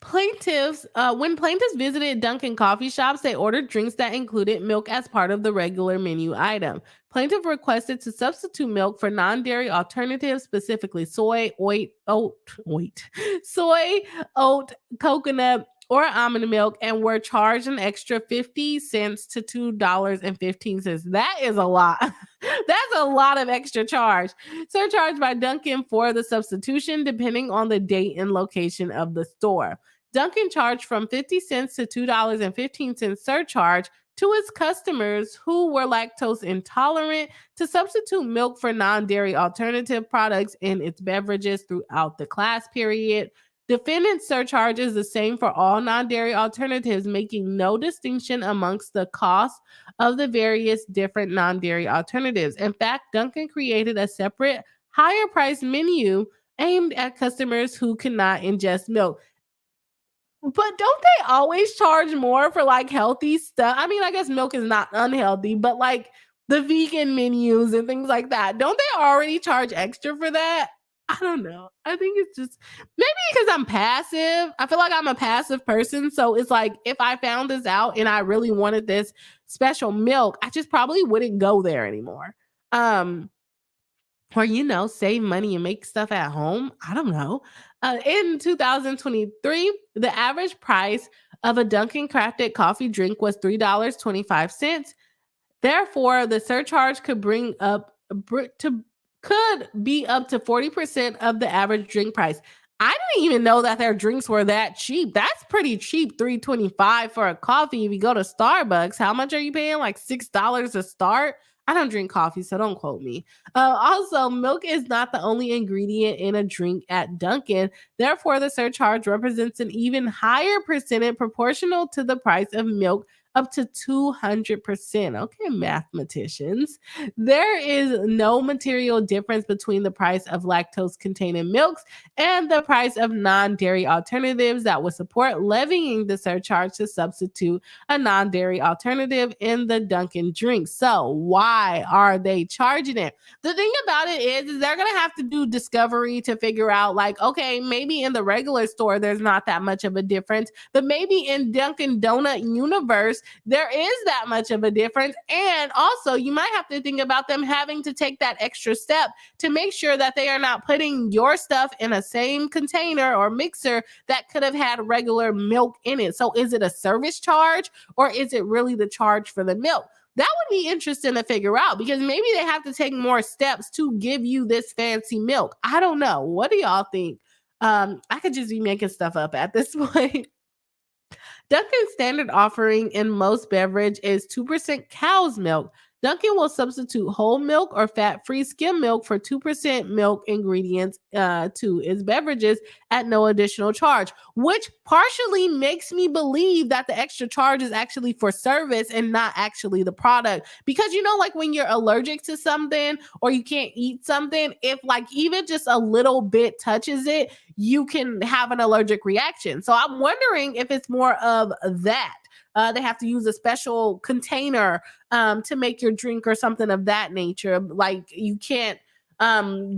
Plaintiffs, when plaintiffs visited Dunkin' coffee shops, they ordered drinks that included milk as part of the regular menu item. Plaintiff requested to substitute milk for non-dairy alternatives, specifically soy, oat, coconut, or almond milk, and were charged an extra 50 cents to $2.15. That is a lot. That's a lot of extra charge. Surcharged by Dunkin' for the substitution, depending on the date and location of the store. Dunkin' charged from 50 cents to $2.15 surcharge to its customers who were lactose intolerant to substitute milk for non-dairy alternative products in its beverages throughout the class period. Defendant surcharge is the same for all non-dairy alternatives, making no distinction amongst the cost of the various different non-dairy alternatives. In fact, Dunkin' created a separate, higher price menu aimed at customers who cannot ingest milk. But don't they always charge more for like healthy stuff? I mean, I guess milk is not unhealthy, but like the vegan menus and things like that, don't they already charge extra for that? I don't know. I think it's just maybe because I'm passive. I feel like I'm a passive person. So it's like if I found this out and I really wanted this special milk, I just probably wouldn't go there anymore. Um, or save money and make stuff at home. I don't know. In 2023, the average price of a Dunkin' crafted coffee drink was $3.25. Therefore, the surcharge could be up to 40% of the average drink price. I didn't even know that their drinks were that cheap. That's pretty cheap, $3.25 for a coffee. If you go to Starbucks, how much are you paying? Like $6 to start? I don't drink coffee, so don't quote me. Also, milk is not the only ingredient in a drink at Dunkin'. Therefore, the surcharge represents an even higher percentage proportional to the price of milk, up to 200%. Okay, mathematicians. There is no material difference between the price of lactose containing milks and the price of non dairy alternatives that would support levying the surcharge to substitute a non dairy alternative in the Dunkin' drink. So, why are they charging it? The thing about it is they're going to have to do discovery to figure out, like, okay, maybe in the regular store, there's not that much of a difference, but maybe in Dunkin' Donut universe, there is that much of a difference. And also, you might have to think about them having to take that extra step to make sure that they are not putting your stuff in a same container or mixer that could have had regular milk in it. So is it a service charge or is it really the charge for the milk? That would be interesting to figure out because maybe they have to take more steps to give you this fancy milk. I don't know. What do y'all think? I could just be making stuff up at this point. Dunkin's standard offering in most beverage is 2% cow's milk. Dunkin' will substitute whole milk or fat-free skim milk for 2% milk ingredients to its beverages at no additional charge, which partially makes me believe that the extra charge is actually for service and not actually the product. Because like when you're allergic to something or you can't eat something, if like even just a little bit touches it, you can have an allergic reaction. So I'm wondering if it's more of that. They have to use a special container to make your drink or something of that nature. Like you can't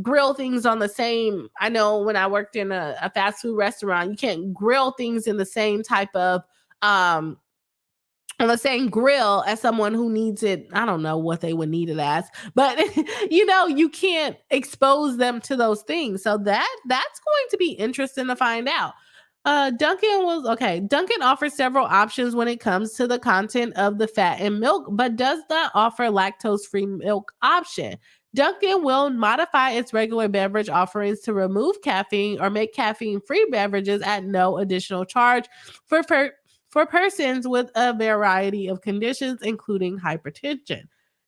grill things on the same. I know when I worked in a fast food restaurant, you can't grill things in the same type of on the same grill as someone who needs it. I don't know what they would need it as, but you can't expose them to those things. So that's going to be interesting to find out. Dunkin' offers several options when it comes to the content of the fat in milk, but does not offer lactose-free milk option. Dunkin' will modify its regular beverage offerings to remove caffeine or make caffeine-free beverages at no additional charge for persons with a variety of conditions, including hypertension.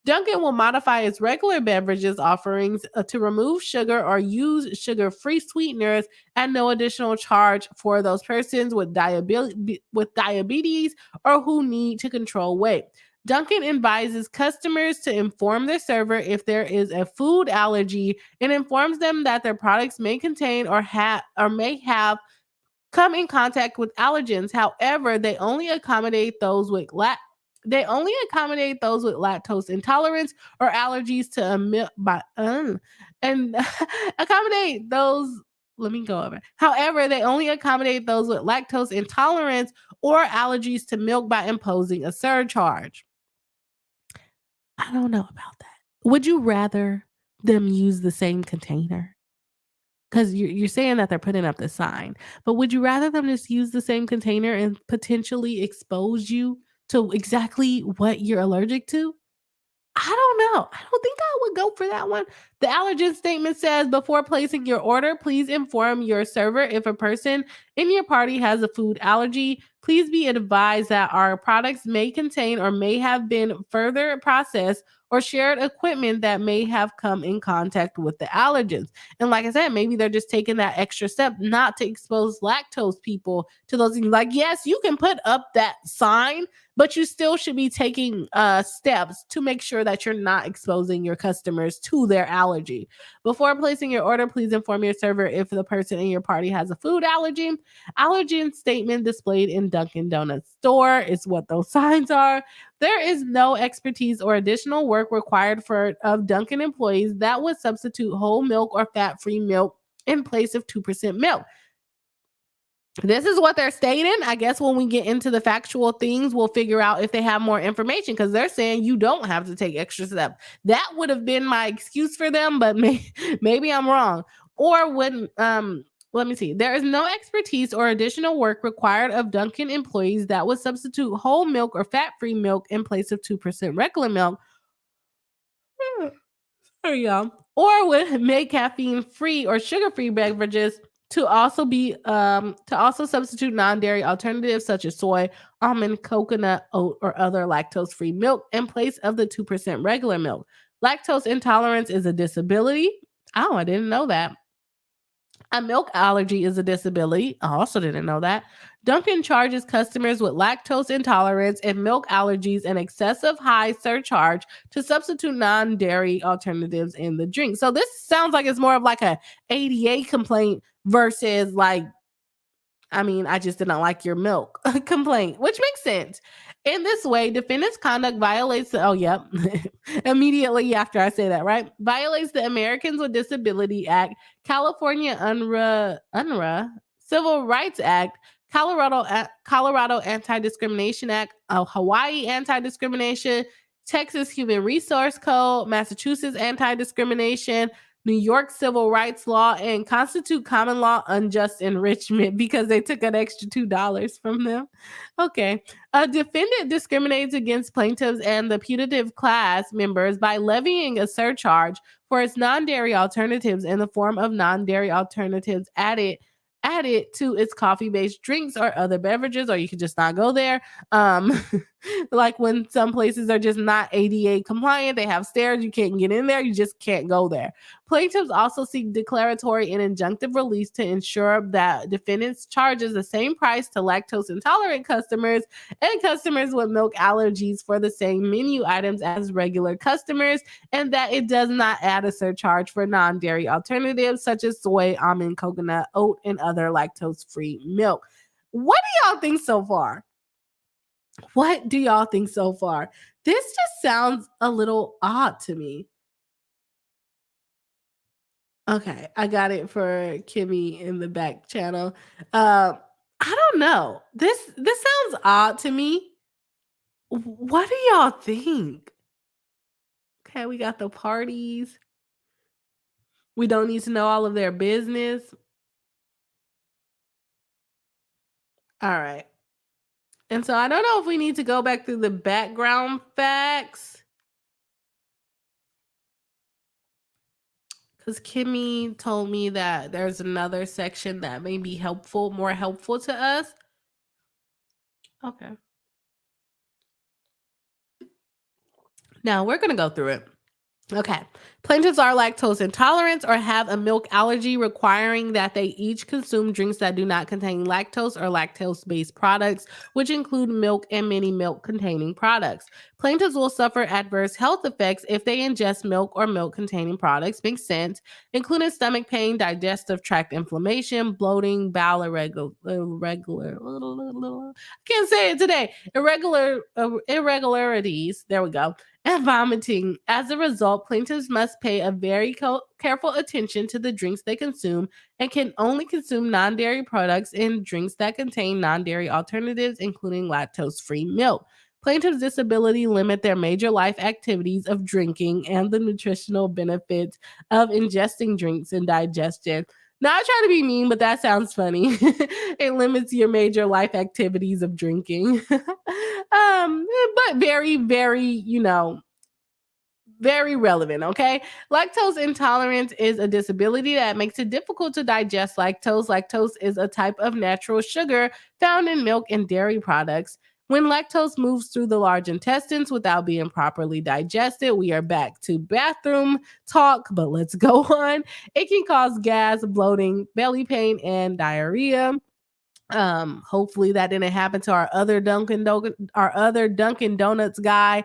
Dunkin' will modify its regular beverages offerings to remove sugar or use sugar-free sweeteners at no additional charge for those persons with diabetes or who need to control weight. Dunkin' advises customers to inform their server if there is a food allergy and informs them that their products may contain or may have come in contact with allergens. However, they only accommodate those with lactose intolerance or allergies to a milk and accommodate those. Let me go over. However, they only accommodate those with lactose intolerance or allergies to milk by imposing a surcharge. I don't know about that. Would you rather them use the same container? Because you're saying that they're putting up the sign, but would you rather them just use the same container and potentially expose you to exactly what you're allergic to? I don't know. I don't think I would go for that one. The allergen statement says before placing your order, please inform your server if a person in your party has a food allergy. Please be advised that our products may contain or may have been further processed or shared equipment that may have come in contact with the allergens. And like I said, maybe they're just taking that extra step not to expose lactose people to those things. Like, yes, you can put up that sign, but you still should be taking steps to make sure that you're not exposing your customers to their allergy. Before placing your order, please inform your server if the person in your party has a food allergy. Allergen statement displayed in Dunkin' Donuts store is what those signs are. There is no expertise or additional work required of Dunkin' employees that would substitute whole milk or fat-free milk in place of 2% milk. This is what they're stating. I guess when we get into the factual things, we'll figure out if they have more information, because they're saying you don't have to take extra steps. That would have been my excuse for them, but maybe I'm wrong. Or when let me see. There is no expertise or additional work required of Dunkin' employees that would substitute whole milk or fat-free milk in place of 2% regular milk. There you go. Or would make caffeine-free or sugar-free beverages to also substitute non-dairy alternatives such as soy, almond, coconut, oat, or other lactose-free milk in place of the 2% regular milk. Lactose intolerance is a disability. Oh, I didn't know that. A milk allergy is a disability. I also didn't know that. Dunkin' charges customers with lactose intolerance and milk allergies an excessive high surcharge to substitute non-dairy alternatives in the drink. So this sounds like it's more of like a ADA complaint versus like, I mean, I just didn't like your milk complaint, which makes sense. In this way, defendant's conduct violates the, oh, yep, immediately after I say that, right? Violates the Americans with Disability Act, California UNRRA, Civil Rights Act, Colorado Anti-Discrimination Act, Hawaii Anti-Discrimination, Texas Human Resource Code, Massachusetts Anti-Discrimination, New York civil rights law, and constitute common law unjust enrichment because they took an extra $2 from them. Okay. A defendant discriminates against plaintiffs and the putative class members by levying a surcharge for its non-dairy alternatives in the form of non-dairy alternatives added to its coffee-based drinks or other beverages, or you could just not go there. Like when some places are just not ADA compliant, they have stairs, you can't get in there, you just can't go there. Plaintiffs also seek declaratory and injunctive release to ensure that defendants charges the same price to lactose intolerant customers and customers with milk allergies for the same menu items as regular customers, and that it does not add a surcharge for non-dairy alternatives such as soy, almond, coconut, oat, and other lactose-free milk. What do y'all think so far? What do y'all think so far? This just sounds a little odd to me. Okay, I got it for Kimmy in the back channel. I don't know. This sounds odd to me. What do y'all think? Okay, we got the parties. We don't need to know all of their business. All right. And so I don't know if we need to go back through the background facts. Because Kimmy told me that there's another section that may be helpful, more helpful to us. Okay. Now we're going to go through it. Okay. Plaintiffs are lactose intolerant or have a milk allergy requiring that they each consume drinks that do not contain lactose or lactose-based products, which include milk and many milk-containing products. Plaintiffs will suffer adverse health effects if they ingest milk or milk-containing products, makes sense, including stomach pain, digestive tract inflammation, bloating, bowel can't say it today, irregularities, there we go, and vomiting. As a result, plaintiffs must pay a very careful attention to the drinks they consume and can only consume non-dairy products and drinks that contain non-dairy alternatives, including lactose-free milk. Plaintiffs' disability limit their major life activities of drinking and the nutritional benefits of ingesting drinks and digestion. Not trying to be mean, but that sounds funny. It limits your major life activities of drinking. But very, very, very relevant, okay? Lactose intolerance is a disability that makes it difficult to digest lactose. Lactose is a type of natural sugar found in milk and dairy products. When lactose moves through the large intestines without being properly digested, we are back to bathroom talk, but let's go on. It can cause gas, bloating, belly pain, and diarrhea. Hopefully that didn't happen to our other Dunkin' Donuts guy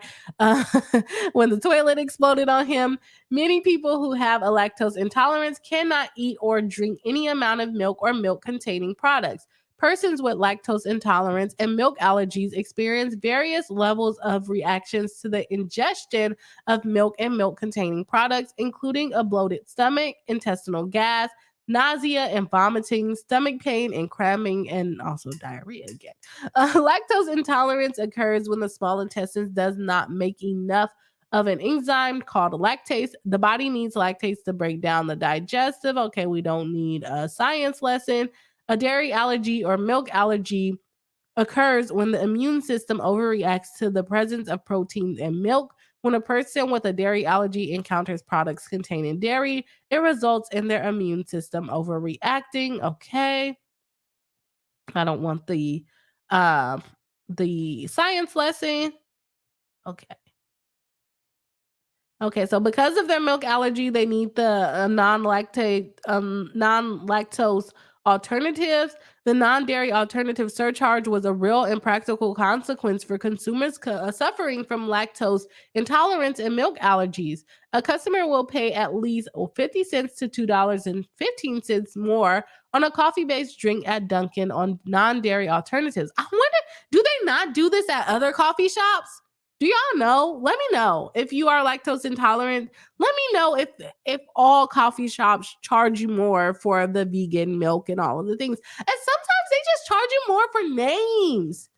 when the toilet exploded on him. Many people who have a lactose intolerance cannot eat or drink any amount of milk or milk containing products. Persons with lactose intolerance and milk allergies experience various levels of reactions to the ingestion of milk and milk containing products, including a bloated stomach, intestinal gas, nausea and vomiting, stomach pain and cramping, and also diarrhea again. Lactose intolerance occurs when the small intestine does not make enough of an enzyme called lactase. The body needs lactase to break down the digestive. Okay, we don't need a science lesson. A dairy allergy or milk allergy occurs when the immune system overreacts to the presence of proteins in milk. When a person with a dairy allergy encounters products containing dairy, it results in their immune system overreacting. Okay. I don't want the science lesson. Okay. Okay, so because of their milk allergy, they need the non-lactose alternatives. The non-dairy alternative surcharge was a real and practical consequence for consumers suffering from lactose intolerance and milk allergies. A customer will pay at least 50 cents to $2.15 more on a coffee-based drink at Dunkin' on non-dairy alternatives. I wonder, do they not do this at other coffee shops? Do y'all know? Let me know if you are lactose intolerant. Let me know if all coffee shops charge you more for the vegan milk and all of the things. And sometimes they just charge you more for names.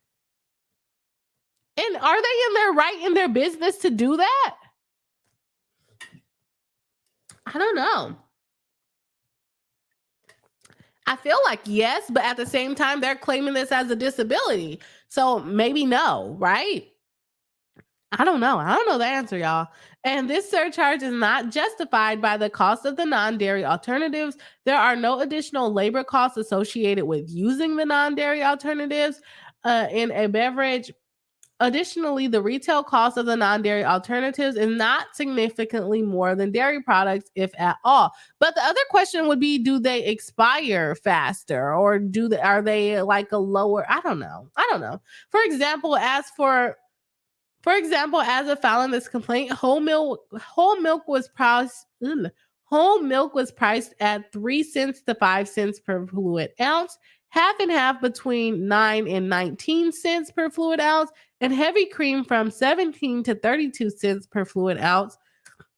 And are they in their right in their business to do that? I don't know. I feel like yes, but at the same time, they're claiming this as a disability. So maybe no, right? I don't know. I don't know the answer, y'all. And this surcharge is not justified by the cost of the non dairy alternatives. There are no additional labor costs associated with using the non dairy alternatives in a beverage. Additionally, the retail cost of the non dairy alternatives is not significantly more than dairy products, if at all. But the other question would be, do they expire faster or are they like a lower? I don't know. For example, as a file in this complaint, whole milk was priced at 3 cents to 5 cents per fluid ounce, half and half between 9 and 19 cents per fluid ounce, and heavy cream from 17 to 32 cents per fluid ounce.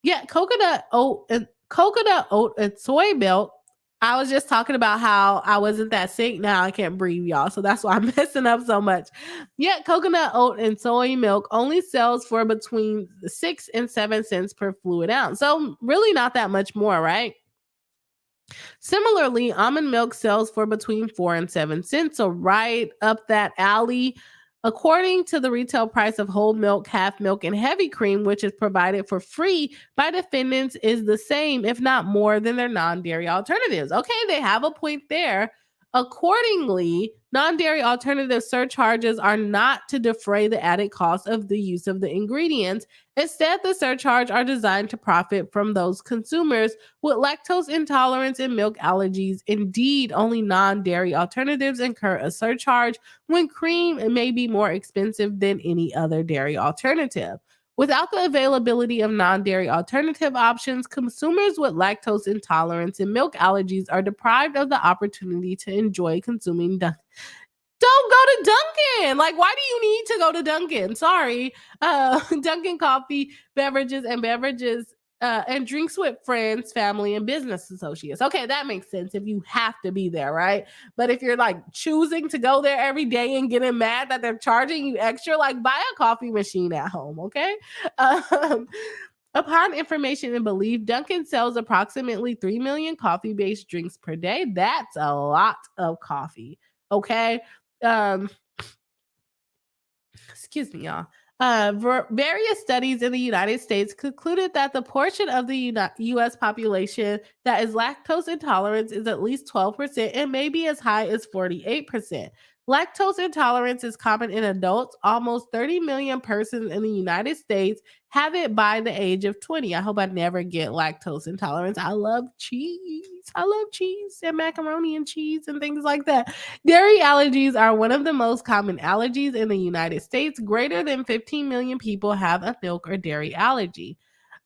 Yeah, coconut oat and soy milk. I was just talking about how I wasn't that sick. Now I can't breathe, y'all. So that's why I'm messing up so much. Yet coconut oat and soy milk only sells for between 6 and 7 cents per fluid ounce. So really not that much more, right? Similarly, almond milk sells for between 4 and 7 cents, so right up that alley. According to the retail price of whole milk, half milk, and heavy cream, which is provided for free by defendants, is the same, if not more, than their non dairy alternatives. Okay, they have a point there. Accordingly, non dairy alternative surcharges are not to defray the added cost of the use of the ingredients. Instead, the surcharge are designed to profit from those consumers with lactose intolerance and milk allergies. Indeed, only non-dairy alternatives incur a surcharge when cream may be more expensive than any other dairy alternative. Without the availability of non-dairy alternative options, consumers with lactose intolerance and milk allergies are deprived of the opportunity to enjoy consuming don't go to Dunkin'. Like, why do you need to go to Dunkin'? Sorry. Dunkin' coffee, beverages and drinks with friends, family, and business associates. Okay, that makes sense if you have to be there, right? But if you're like choosing to go there every day and getting mad that they're charging you extra, like buy a coffee machine at home, okay? Upon information and belief, Dunkin' sells approximately 3 million coffee-based drinks per day. That's a lot of coffee, okay? Um, excuse me, y'all. Various studies in the United States concluded that the portion of the U.S. population that is lactose intolerant is at least 12% and maybe as high as 48%. Lactose intolerance is common in adults. Almost 30 million persons in the United States have it by the age of 20. I hope I never get lactose intolerance. I love cheese. I love cheese and macaroni and cheese and things like that. Dairy allergies are one of the most common allergies in the United States. Greater than 15 million people have a milk or dairy allergy.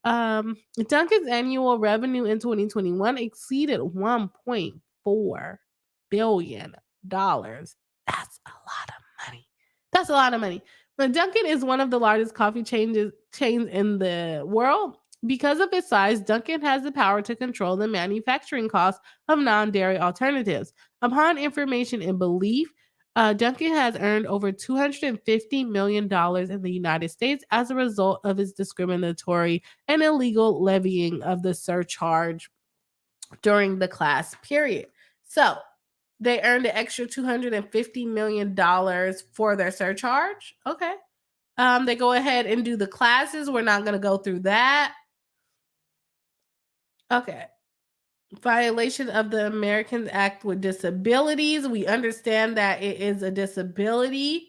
Dunkin's annual revenue in 2021 exceeded $1.4 billion. That's a lot of money. That's a lot of money. But Dunkin' is one of the largest coffee chains in the world. Because of its size, Dunkin has the power to control the manufacturing costs of non-dairy alternatives. Upon information and belief, Dunkin has earned over $250 million in the United States as a result of its discriminatory and illegal levying of the surcharge during the class period. So they earned an extra $250 million for their surcharge. Okay. They go ahead and do the classes. We're not going to go through that. Okay. Violation of the Americans Act with Disabilities. We understand that it is a disability.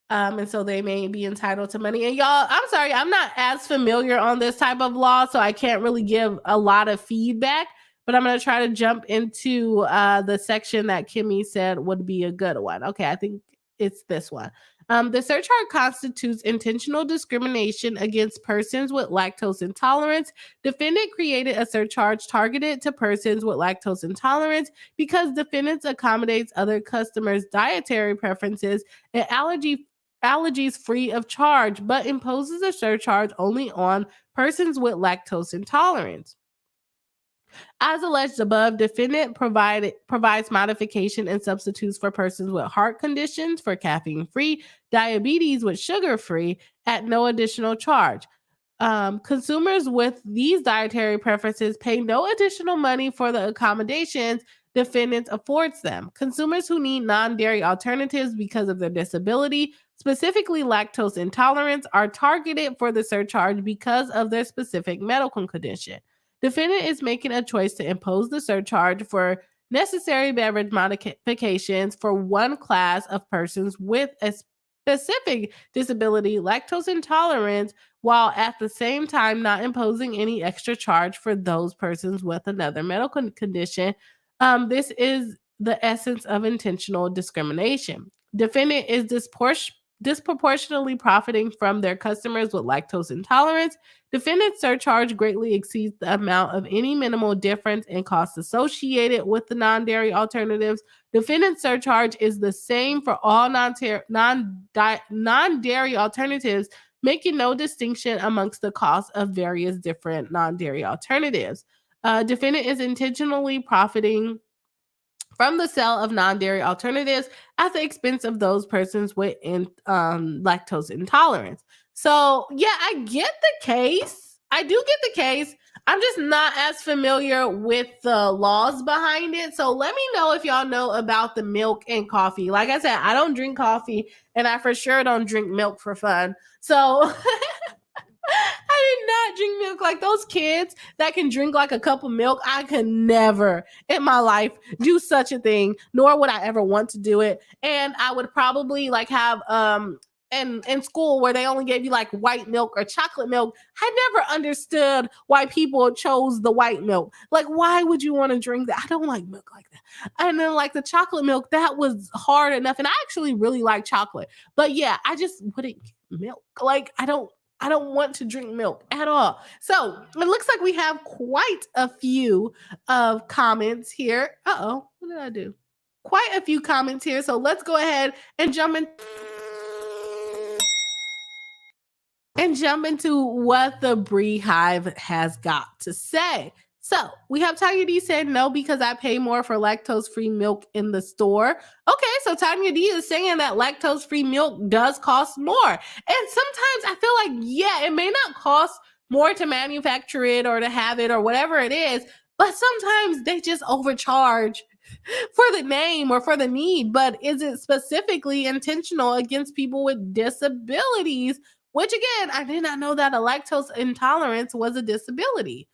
And so they may be entitled to money. And y'all, I'm sorry, I'm not as familiar on this type of law, so I can't really give a lot of feedback. But I'm going to try to jump into the section that Kimmy said would be a good one. Okay, I think it's this one. The surcharge constitutes intentional discrimination against persons with lactose intolerance. Defendant created a surcharge targeted to persons with lactose intolerance because defendants accommodates other customers' dietary preferences and allergies free of charge, but imposes a surcharge only on persons with lactose intolerance. As alleged above, defendant provides modification and substitutes for persons with heart conditions for caffeine-free, diabetes with sugar-free at no additional charge. Consumers with these dietary preferences pay no additional money for the accommodations defendants affords them. Consumers who need non-dairy alternatives because of their disability, specifically lactose intolerance, are targeted for the surcharge because of their specific medical condition. Defendant is making a choice to impose the surcharge for necessary beverage modifications for one class of persons with a specific disability, lactose intolerance, while at the same time not imposing any extra charge for those persons with another medical condition. This is the essence of intentional discrimination. Defendant is disproportionately profiting from their customers with lactose intolerance. Defendant's surcharge greatly exceeds the amount of any minimal difference in costs associated with the non-dairy alternatives. Defendant's surcharge is the same for all non-dairy alternatives, making no distinction amongst the costs of various different non-dairy alternatives. Defendant is intentionally profiting from the sale of non-dairy alternatives at the expense of those persons with lactose intolerance. So yeah, I get the case. I do get the case. I'm just not as familiar with the laws behind it. So let me know if y'all know about the milk and coffee. Like I said, I don't drink coffee and I for sure don't drink milk for fun. So I did not drink milk. Like those kids that can drink like a cup of milk, I could never in my life do such a thing, nor would I ever want to do it. And I would probably like have in school where they only gave you like white milk or chocolate milk. I never understood why people chose the white milk. Like, why would you want to drink that? I don't like milk like that. And then like the chocolate milk, that was hard enough. And I actually really like chocolate. But yeah, I just wouldn't get milk. Like I don't want to drink milk at all. So it looks like we have quite a few of comments here. Uh-oh, what did I do? Quite a few comments here. So let's go ahead and jump into what the Bree Hive has got to say. So we have Tanya D said no because I pay more for lactose-free milk in the store. Okay, so Tanya D is saying that lactose-free milk does cost more. And sometimes I feel like, yeah, it may not cost more to manufacture it or to have it or whatever it is, but sometimes they just overcharge for the name or for the need. But is it specifically intentional against people with disabilities? Which again, I did not know that a lactose intolerance was a disability.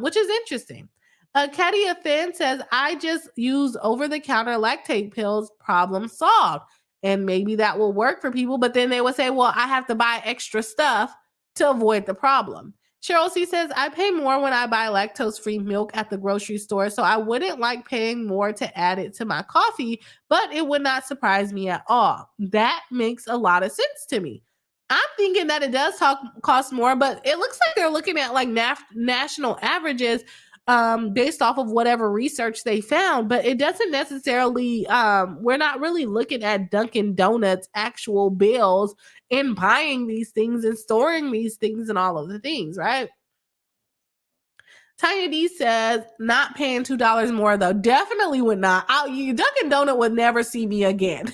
Which is interesting. Katia Finn says, I just use over-the-counter lactate pills, problem solved. And maybe that will work for people, but then they would say, well, I have to buy extra stuff to avoid the problem. Cheryl C says, I pay more when I buy lactose-free milk at the grocery store, so I wouldn't like paying more to add it to my coffee, but it would not surprise me at all. That makes a lot of sense to me. I'm thinking that it does cost more, but it looks like they're looking at like national averages based off of whatever research they found, but it doesn't necessarily, we're not really looking at Dunkin Donuts actual bills and buying these things and storing these things and all of the things, right? Tanya D says, not paying $2 more though. Definitely would not. Dunkin Donut would never see me again.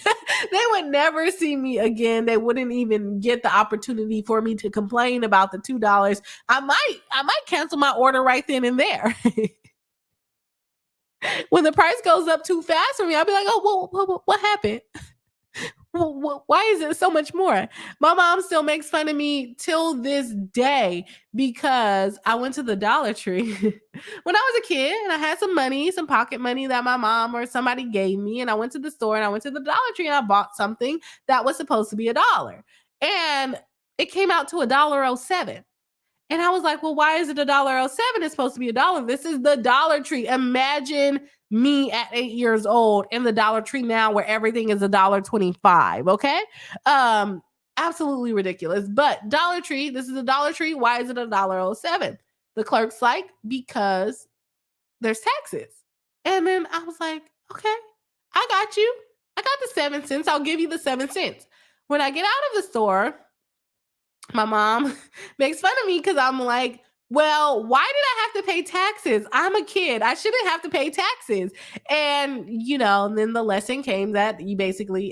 They would never see me again. They wouldn't even get the opportunity for me to complain about the $2. I might cancel my order right then and there. When the price goes up too fast for me, I'll be like, oh, what happened? Why is it so much more? My mom still makes fun of me till this day because I went to the Dollar Tree when I was a kid and I had some money, some pocket money that my mom or somebody gave me. And I went to the store and I went to the Dollar Tree and I bought something that was supposed to be $1. And it came out to $1.07. And I was like, well, why is it $1.07? It's supposed to be $1. This is the Dollar Tree. Imagine me at 8 years old in the Dollar Tree now where everything is $1.25. Okay. Absolutely ridiculous. But Dollar Tree, this is a Dollar Tree. Why is it $1.07? The clerk's like, because there's taxes. And then I was like, okay, I got you. I got the 7 cents. I'll give you the 7 cents. When I get out of the store, my mom makes fun of me because I'm like, well, why did I have to pay taxes? I'm a kid. I shouldn't have to pay taxes. And, then the lesson came that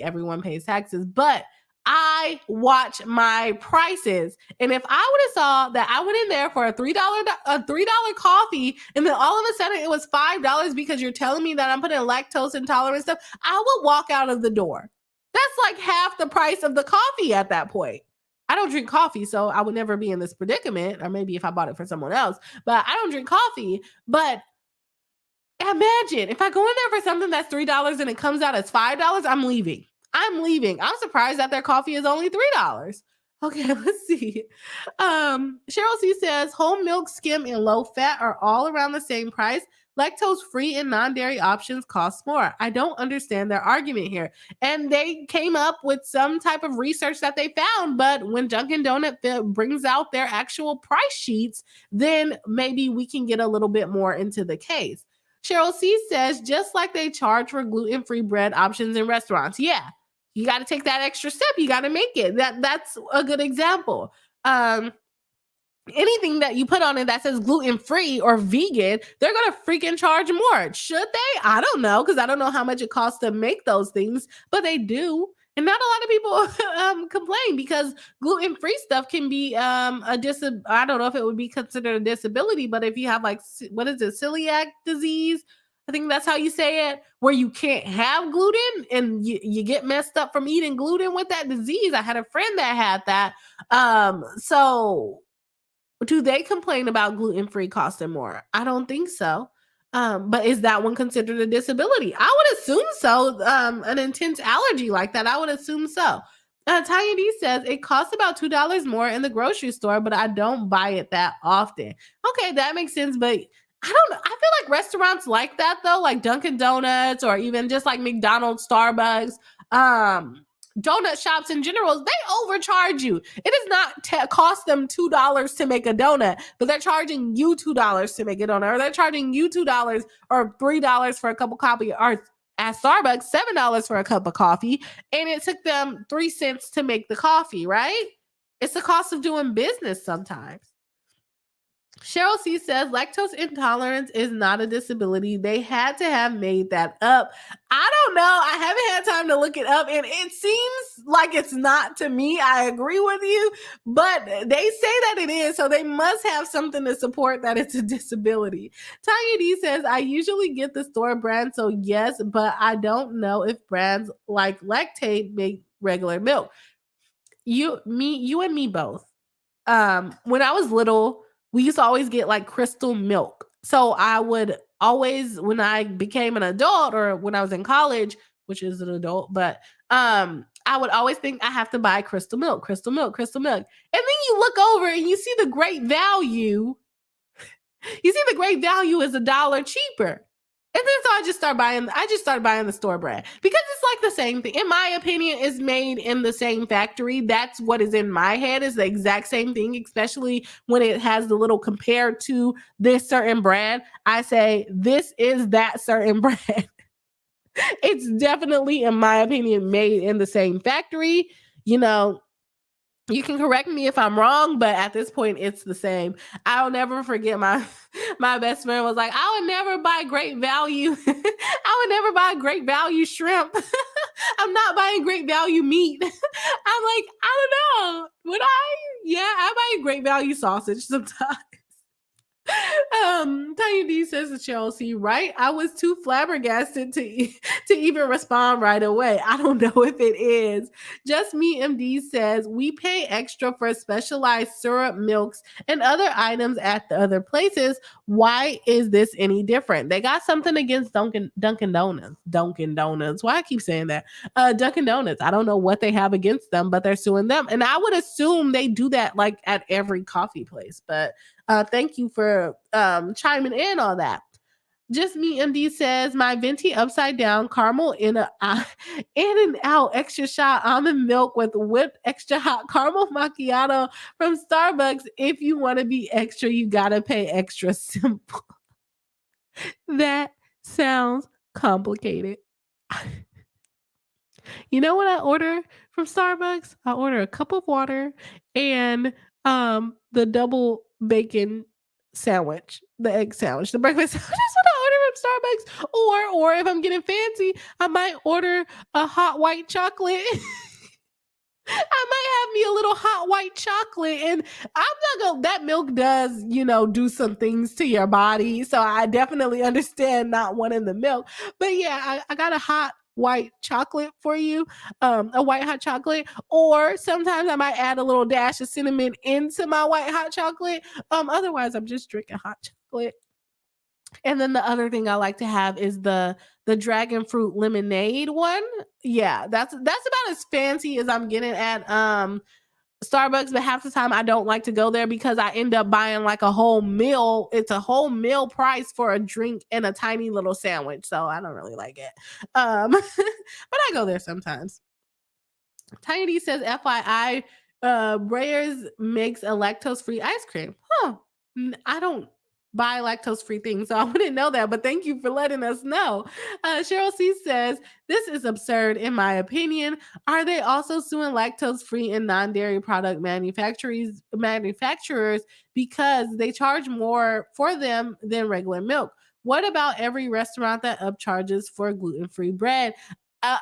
everyone pays taxes. But I watch my prices. And if I would have saw that I went in there for a $3 coffee and then all of a sudden it was $5 because you're telling me that I'm putting lactose intolerant stuff, I would walk out of the door. That's like half the price of the coffee at that point. I don't drink coffee, so I would never be in this predicament, or maybe if I bought it for someone else, but I don't drink coffee. But imagine if I go in there for something that's $3 and it comes out as $5, I'm leaving. I'm surprised that their coffee is only $3. Okay, let's see. Cheryl C says, whole milk, skim, and low fat are all around the same price. Lactose-free and non-dairy options cost more. I don't understand their argument here. And they came up with some type of research that they found, but when Dunkin Donut brings out their actual price sheets, then maybe we can get a little bit more into the case. Cheryl C says, just like they charge for gluten-free bread options in restaurants. Yeah, you got to take that extra step. You got to make it. That's a good example. Anything that you put on it that says gluten-free or vegan, they're going to freaking charge more. Should they? I don't know, because I don't know how much it costs to make those things, but they do. And not a lot of people complain because gluten-free stuff can be I don't know if it would be considered a disability, but if you have celiac disease, I think that's how you say it, where you can't have gluten and you get messed up from eating gluten with that disease. I had a friend that had that. So do they complain about gluten-free costing more? I don't think so. But is that one considered a disability? I would assume so. An intense allergy like that, I would assume so. Tanya D says, it costs about $2 more in the grocery store, but I don't buy it that often. Okay, that makes sense. But I don't know. I feel like restaurants like that, though, like Dunkin Donuts or even just like McDonald's, Starbucks, donut shops in general, they overcharge you. It does not cost them $2 to make a donut, but they're charging you $2 to make a donut, or they're charging you $2 or $3 for a cup of coffee, or at Starbucks, $7 for a cup of coffee, and it took them 3 cents to make the coffee, right? It's the cost of doing business sometimes. Cheryl C says lactose intolerance is not a disability. They had to have made that up. I don't know. I haven't had time to look it up, and it seems like it's not to me. I agree with you, but they say that it is, so they must have something to support that it's a disability. Tanya D says, I usually get the store brand, so yes, but I don't know if brands like Lactate make regular milk. You and me both. When I was little, we used to always get like crystal milk. So I would always, when I became an adult or when I was in college, which is an adult, but I would always think I have to buy crystal milk, crystal milk, crystal milk. And then you look over and you see the great value. You see the great value is $1 cheaper. And then so I just started buying the store brand because it's like the same thing. In my opinion, it's made in the same factory. That's what is in my head, is the exact same thing, especially when it has the little compared to this certain brand. I say, this is that certain brand. It's definitely, in my opinion, made in the same factory. You can correct me if I'm wrong, but at this point, it's the same. I'll never forget my best friend was like, "I would never buy Great Value. I would never buy Great Value shrimp. I'm not buying Great Value meat." I'm like, I don't know. Would I? Yeah, I buy Great Value sausage sometimes. Tiny D says to Chelsea, right? I was too flabbergasted to even respond right away. I don't know if it is. Just Me MD says we pay extra for specialized syrup, milks, and other items at the other places. Why is this any different? They got something against Dunkin Donuts. Dunkin Donuts. Why I keep saying that? Dunkin Donuts. I don't know what they have against them, but they're suing them. And I would assume they do that like at every coffee place. But thank you for chiming in on that. Just Me MD says my venti upside down caramel in and out extra shot almond milk with whipped extra hot caramel macchiato from Starbucks. If you want to be extra, you gotta pay extra. Simple. That sounds complicated. You know what I order from Starbucks? I order a cup of water and the double bacon sandwich, the egg sandwich, the breakfast sandwich. That's what I order from Starbucks. Or if I'm getting fancy, I might order a hot white chocolate. I might have me a little hot white chocolate, and I'm not gonna, that milk does, do some things to your body. So I definitely understand not wanting the milk. But yeah, I got a hot white chocolate for you, a white hot chocolate. Or sometimes I might add a little dash of cinnamon into my white hot chocolate. Otherwise I'm just drinking hot chocolate. And then the other thing I like to have is the dragon fruit lemonade one. Yeah, that's about as fancy as I'm getting at Starbucks, but half the time I don't like to go there because I end up buying like a whole meal. It's a whole meal price for a drink and a tiny little sandwich. So I don't really like it. But I go there sometimes. Tiny D says, FYI, Breyers makes a lactose-free ice cream. Huh. I don't buy lactose-free things, so I wouldn't know that, but thank you for letting us know. Cheryl C says, this is absurd in my opinion. Are they also suing lactose-free and non-dairy product manufacturers because they charge more for them than regular milk? What about every restaurant that upcharges for gluten-free bread?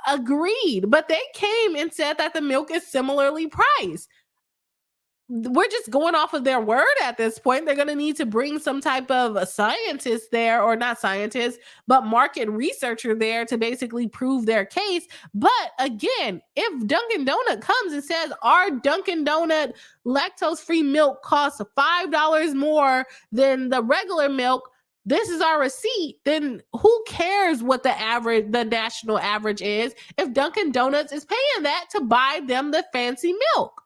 Agreed, but they came and said that the milk is similarly priced. We're just going off of their word at this point. They're going to need to bring some type of a scientist there, or not scientist, but market researcher there to basically prove their case. But again, if Dunkin Donut comes and says our Dunkin Donut lactose-free milk costs $5 more than the regular milk, this is our receipt, then who cares what the national average is if Dunkin Donuts is paying that to buy them the fancy milk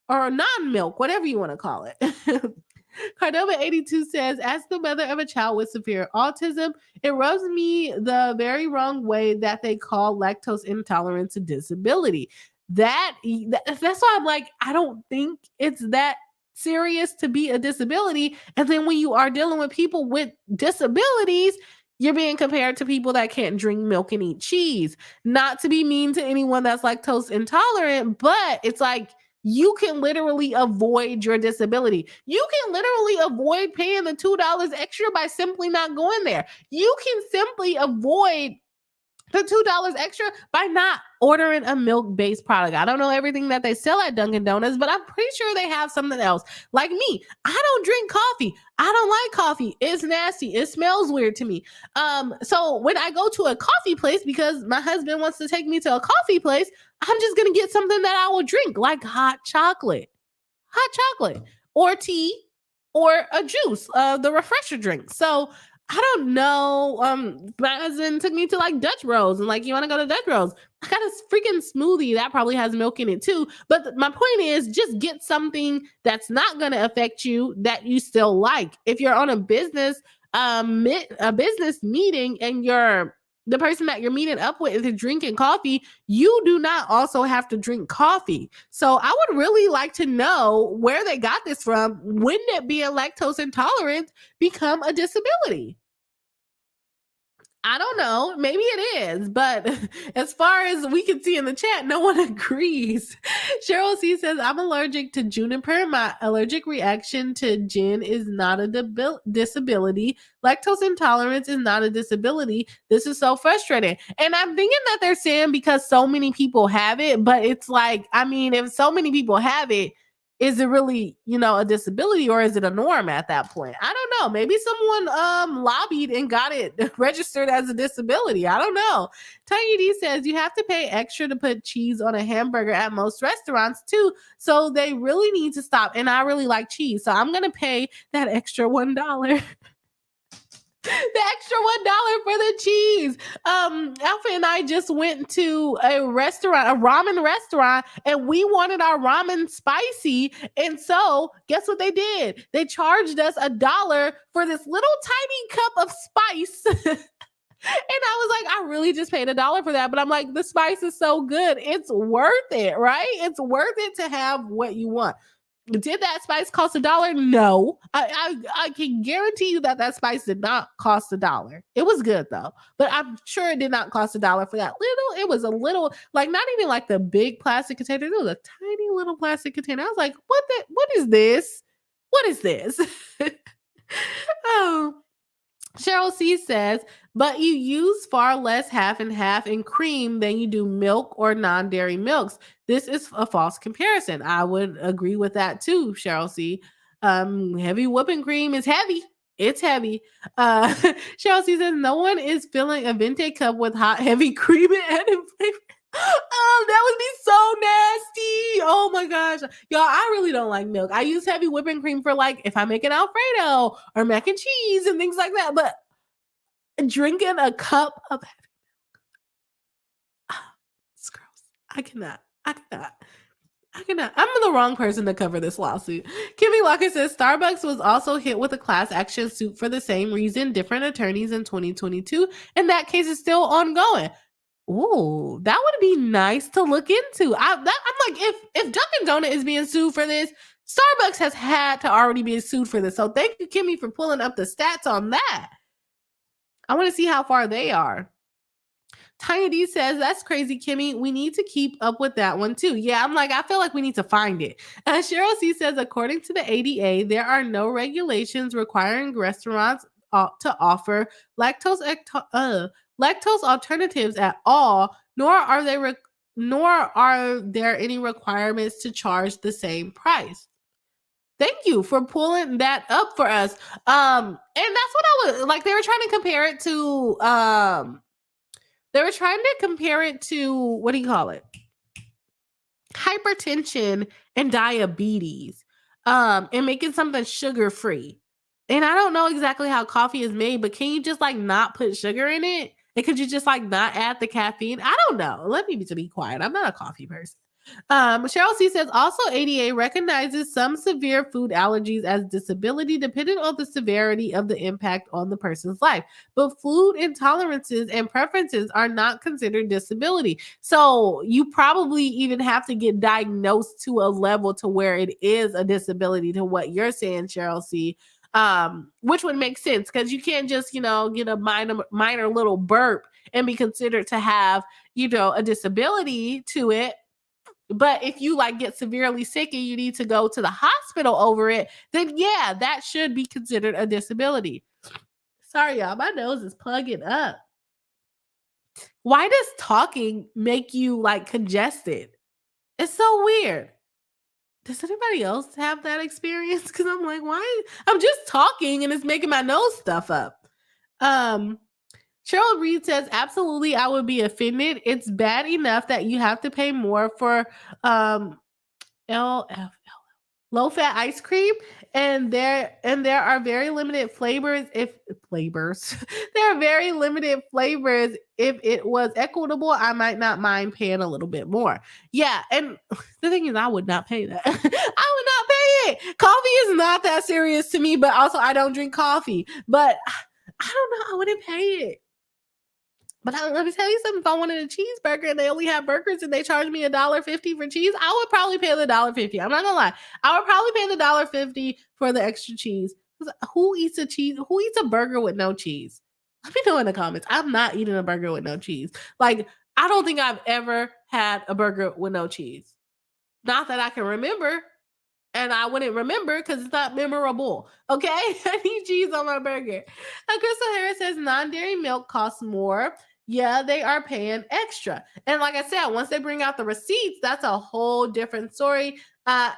or non-milk, whatever you want to call it. Cardova 82 says, as the mother of a child with severe autism, it rubs me the very wrong way that they call lactose intolerance a disability. That's why I'm like, I don't think it's that serious to be a disability. And then when you are dealing with people with disabilities, you're being compared to people that can't drink milk and eat cheese. Not to be mean to anyone that's lactose intolerant, but it's like, you can literally avoid your disability. You can literally avoid paying the $2 extra by simply not going there. You can simply avoid the $2 extra by not ordering a milk-based product. I don't know everything that they sell at Dunkin Donuts, but I'm pretty sure they have something else. Like me, I don't drink coffee. I don't like coffee. It's nasty. It smells weird to me. So when I go to a coffee place, because my husband wants to take me to a coffee place, I'm just going to get something that I will drink, like hot chocolate, or tea, or a juice, the refresher drink. So I don't know. My husband took me to like Dutch Bros and like, you want to go to Dutch Bros? I got a freaking smoothie that probably has milk in it too. But my point is, just get something that's not going to affect you that you still like. If you're on a business meeting and the person that you're meeting up with is drinking coffee, you do not also have to drink coffee. So I would really like to know where they got this from. When did being lactose intolerant become a disability? I don't know. Maybe it is, but as far as we can see in the chat, no one agrees. Cheryl C says, I'm allergic to juniper. My allergic reaction to gin is not a disability. Lactose intolerance is not a disability. This is so frustrating. And I'm thinking that they're saying because so many people have it, but it's like, I mean, if so many people have it, is it really, a disability or is it a norm at that point? I don't know. Maybe someone lobbied and got it registered as a disability. I don't know. Tiny D says you have to pay extra to put cheese on a hamburger at most restaurants too. So they really need to stop. And I really like cheese. So I'm gonna pay that extra $1. The extra $1 for the cheese. Alpha and I just went to a ramen restaurant, and we wanted our ramen spicy. And so, guess what they did? They charged us $1 for this little tiny cup of spice. And I was like, I really just paid $1 for that. But I'm like, the spice is so good. It's worth it, right? It's worth it to have what you want. Did that spice cost $1? No. I can guarantee you that spice did not cost $1. It was good though, but I'm sure it did not cost $1 for that little. It was a little, like not even like the big plastic container. It was a tiny little plastic container. I was like, what is this? What is this? Oh. Cheryl C says, but you use far less half and half in cream than you do milk or non-dairy milks. This is a false comparison. I would agree with that too, Cheryl C. Heavy whipping cream is heavy. It's heavy. Cheryl C says, no one is filling a venti cup with hot, heavy cream and added flavor. Oh, that would be so nasty. Oh my gosh. Y'all, I really don't like milk. I use heavy whipping cream for like if I make an Alfredo or mac and cheese and things like that. But drinking a cup of heavy milk, it's gross. I cannot. I'm the wrong person to cover this lawsuit. Kimmy Walker says Starbucks was also hit with a class action suit for the same reason, different attorneys in 2022, and that case is still ongoing. Ooh, that would be nice to look into. I'm like, if Dunkin Donut is being sued for this, Starbucks has had to already be sued for this. So thank you, Kimmy, for pulling up the stats on that. I want to see how far they are. Tiny D says, that's crazy, Kimmy. We need to keep up with that one too. Yeah, I'm like, I feel like we need to find it. Cheryl C says, according to the ADA, there are no regulations requiring restaurants to offer lactose alternatives at all, nor are there any requirements to charge the same price. Thank you for pulling that up for us. And that's what I was like. They were trying to compare it to what do you call it? Hypertension and diabetes. And making something sugar free. And I don't know exactly how coffee is made, but can you just like not put sugar in it? And could you just like not add the caffeine? I don't know. Let me be quiet. I'm not a coffee person. Cheryl C says also ADA recognizes some severe food allergies as disability depending on the severity of the impact on the person's life. But food intolerances and preferences are not considered disability. So you probably even have to get diagnosed to a level to where it is a disability to what you're saying, Cheryl C. Which would make sense because you can't just, get a minor little burp and be considered to have, a disability to it. But if you like get severely sick and you need to go to the hospital over it, then yeah, that should be considered a disability. Sorry, y'all, my nose is plugging up. Why does talking make you like congested? It's so weird. Does anybody else have that experience? Because I'm like, why? I'm just talking and it's making my nose stuff up. Cheryl Reed says, absolutely, I would be offended. It's bad enough that you have to pay more for low-fat ice cream, and there are very limited flavors. There are very limited flavors. If it was equitable, I might not mind paying a little bit more. Yeah, and the thing is, I would not pay that. I would not pay it. Coffee is not that serious to me, but also I don't drink coffee. But I don't know. I wouldn't pay it. But let me tell you something. If I wanted a cheeseburger and they only have burgers and they charge me $1.50 for cheese, I would probably pay the $1.50. I'm not gonna lie. I would probably pay the $1.50 for the extra cheese. Who eats a burger with no cheese? Let me know in the comments. I'm not eating a burger with no cheese. Like, I don't think I've ever had a burger with no cheese. Not that I can remember. And I wouldn't remember because it's not memorable. Okay. I need cheese on my burger. Crystal Harris says non-dairy milk costs more. Yeah, they are paying extra. And like I said, once they bring out the receipts, that's a whole different story. I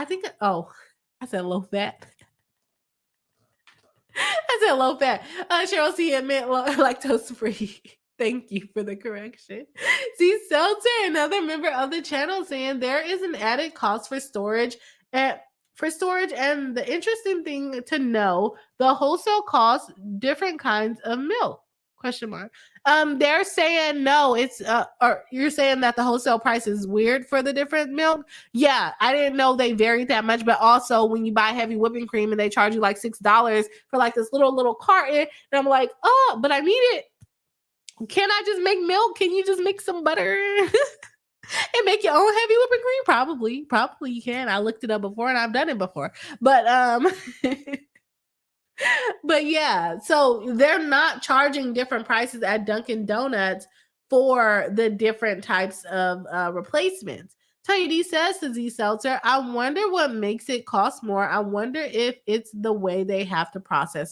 think, I said low fat. I said low fat. Cheryl C admit lactose free. Thank you for the correction. See, Seltzer, another member of the channel, saying there is an added cost for storage. And the interesting thing to know, the wholesale costs different kinds of milk. Question mark. They're saying no, it's or you're saying that the wholesale price is weird for the different milk. Yeah, I didn't know they varied that much, but also when you buy heavy whipping cream and they charge you like $6 for like this little carton, and I'm like, oh, but I need it. Can I just make milk? Can you just make some butter and make your own heavy whipping cream? Probably you can. I looked it up before and I've done it before. But but yeah, so they're not charging different prices at Dunkin Donuts for the different types of replacements. Tanya D says to Z Seltzer, I wonder what makes it cost more. I wonder if it's the way they have to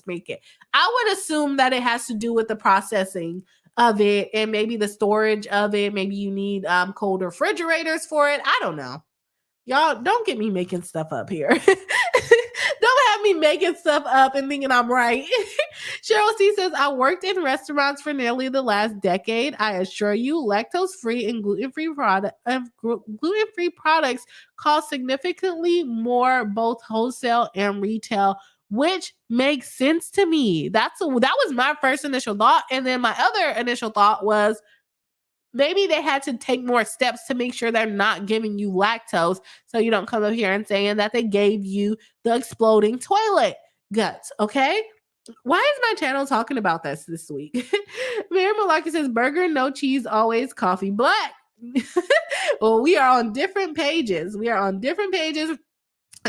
make it. I would assume that it has to do with the processing of it and maybe the storage of it. Maybe you need cold refrigerators for it. I don't know. Y'all don't get me making stuff up here. Don't have me making stuff up and thinking I'm right. Cheryl C says, I worked in restaurants for nearly the last decade. I assure you, lactose-free and gluten-free products cost significantly more, both wholesale and retail, which makes sense to me. That was my first initial thought. And then my other initial thought was, maybe they had to take more steps to make sure they're not giving you lactose, so you don't come up here and saying that they gave you the exploding toilet guts, okay? Why is my channel talking about this week? Mary Malaki says, burger, no cheese, always coffee black. Well, we are on different pages. It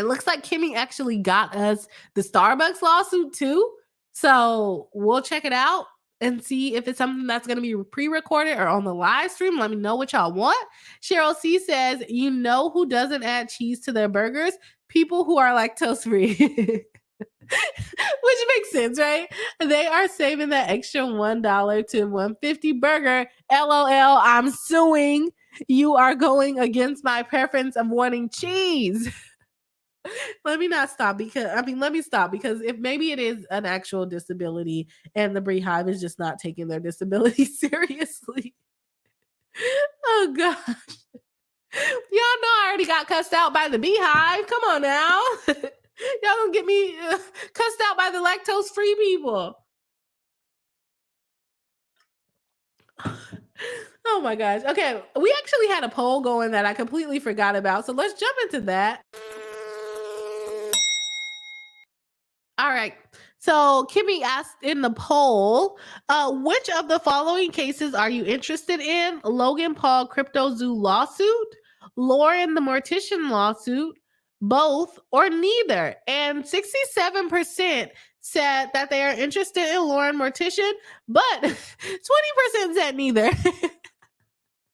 looks like Kimmy actually got us the Starbucks lawsuit too. So we'll check it out and see if it's something that's going to be pre-recorded or on the live stream. Let me know what y'all want. Cheryl C says, you know who doesn't add cheese to their burgers? People who are lactose free. Which makes sense, right? They are saving that extra $1 to $1.50 burger. LOL, I'm suing. You are going against my preference of wanting cheese. Let me stop because if maybe it is an actual disability and the Beehive is just not taking their disability seriously. Oh gosh. Y'all know I already got cussed out by the Beehive. Come on now. Y'all gonna get me cussed out by the lactose-free people. Oh my gosh. Okay, we actually had a poll going that I completely forgot about. So let's jump into that. All right. So Kimmy asked in the poll, which of the following cases are you interested in? Logan Paul Crypto Zoo lawsuit, Lauren the Mortician lawsuit, both, or neither? And 67% said that they are interested in Lauren Mortician, but 20% said neither.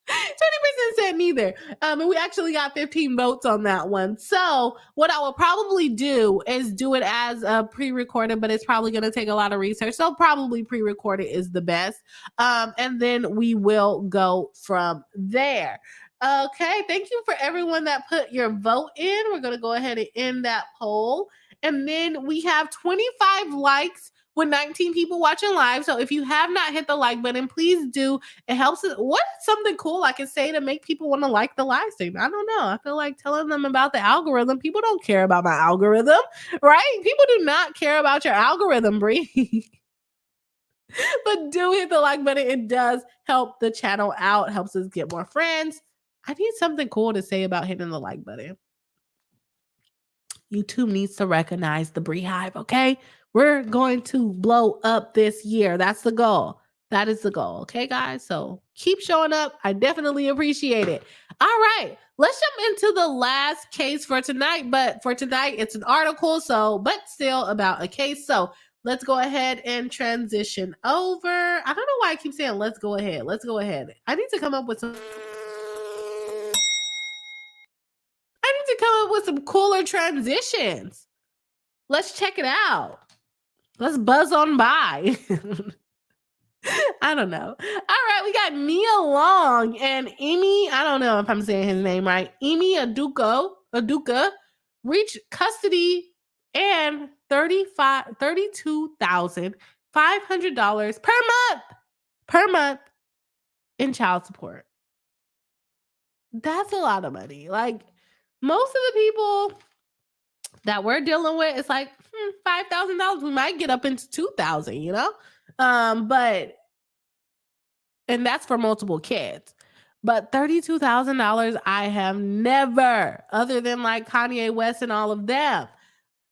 20% said neither. And we actually got 15 votes on that one. So what I will probably do is do it as a pre-recorded, but it's probably going to take a lot of research. So probably pre-recorded is the best. And then we will go from there. Okay. Thank you for everyone that put your vote in. We're going to go ahead and end that poll. And then we have 25 likes with 19 people watching live. So if you have not hit the like button, please do. It helps. What is something cool I can say to make people want to like the live stream? I don't know. I feel like telling them about the algorithm. People don't care about my algorithm, right? People do not care about your algorithm, Bree. But do hit the like button. It does help the channel out, helps us get more friends. I need something cool to say about hitting the like button. YouTube needs to recognize the Beehive, okay? We're going to blow up this year. That's the goal. That is the goal. Okay, guys? So keep showing up. I definitely appreciate it. All right. Let's jump into the last case for tonight. But for tonight, it's an article. But still about a case. So let's go ahead and transition over. I don't know why I keep saying let's go ahead. Let's go ahead. I need to come up with some cooler transitions. Let's check it out. Let's buzz on by. I don't know. All right, we got Nia Long and Amy. I don't know if I'm saying his name right. Amy Aduka reached custody and $32,500 per month in child support. That's a lot of money. Like most of the people that we're dealing with, it's like $5,000. We might get up into $2,000, you know? And that's for multiple kids. But $32,000, I have never, other than like Kanye West and all of them,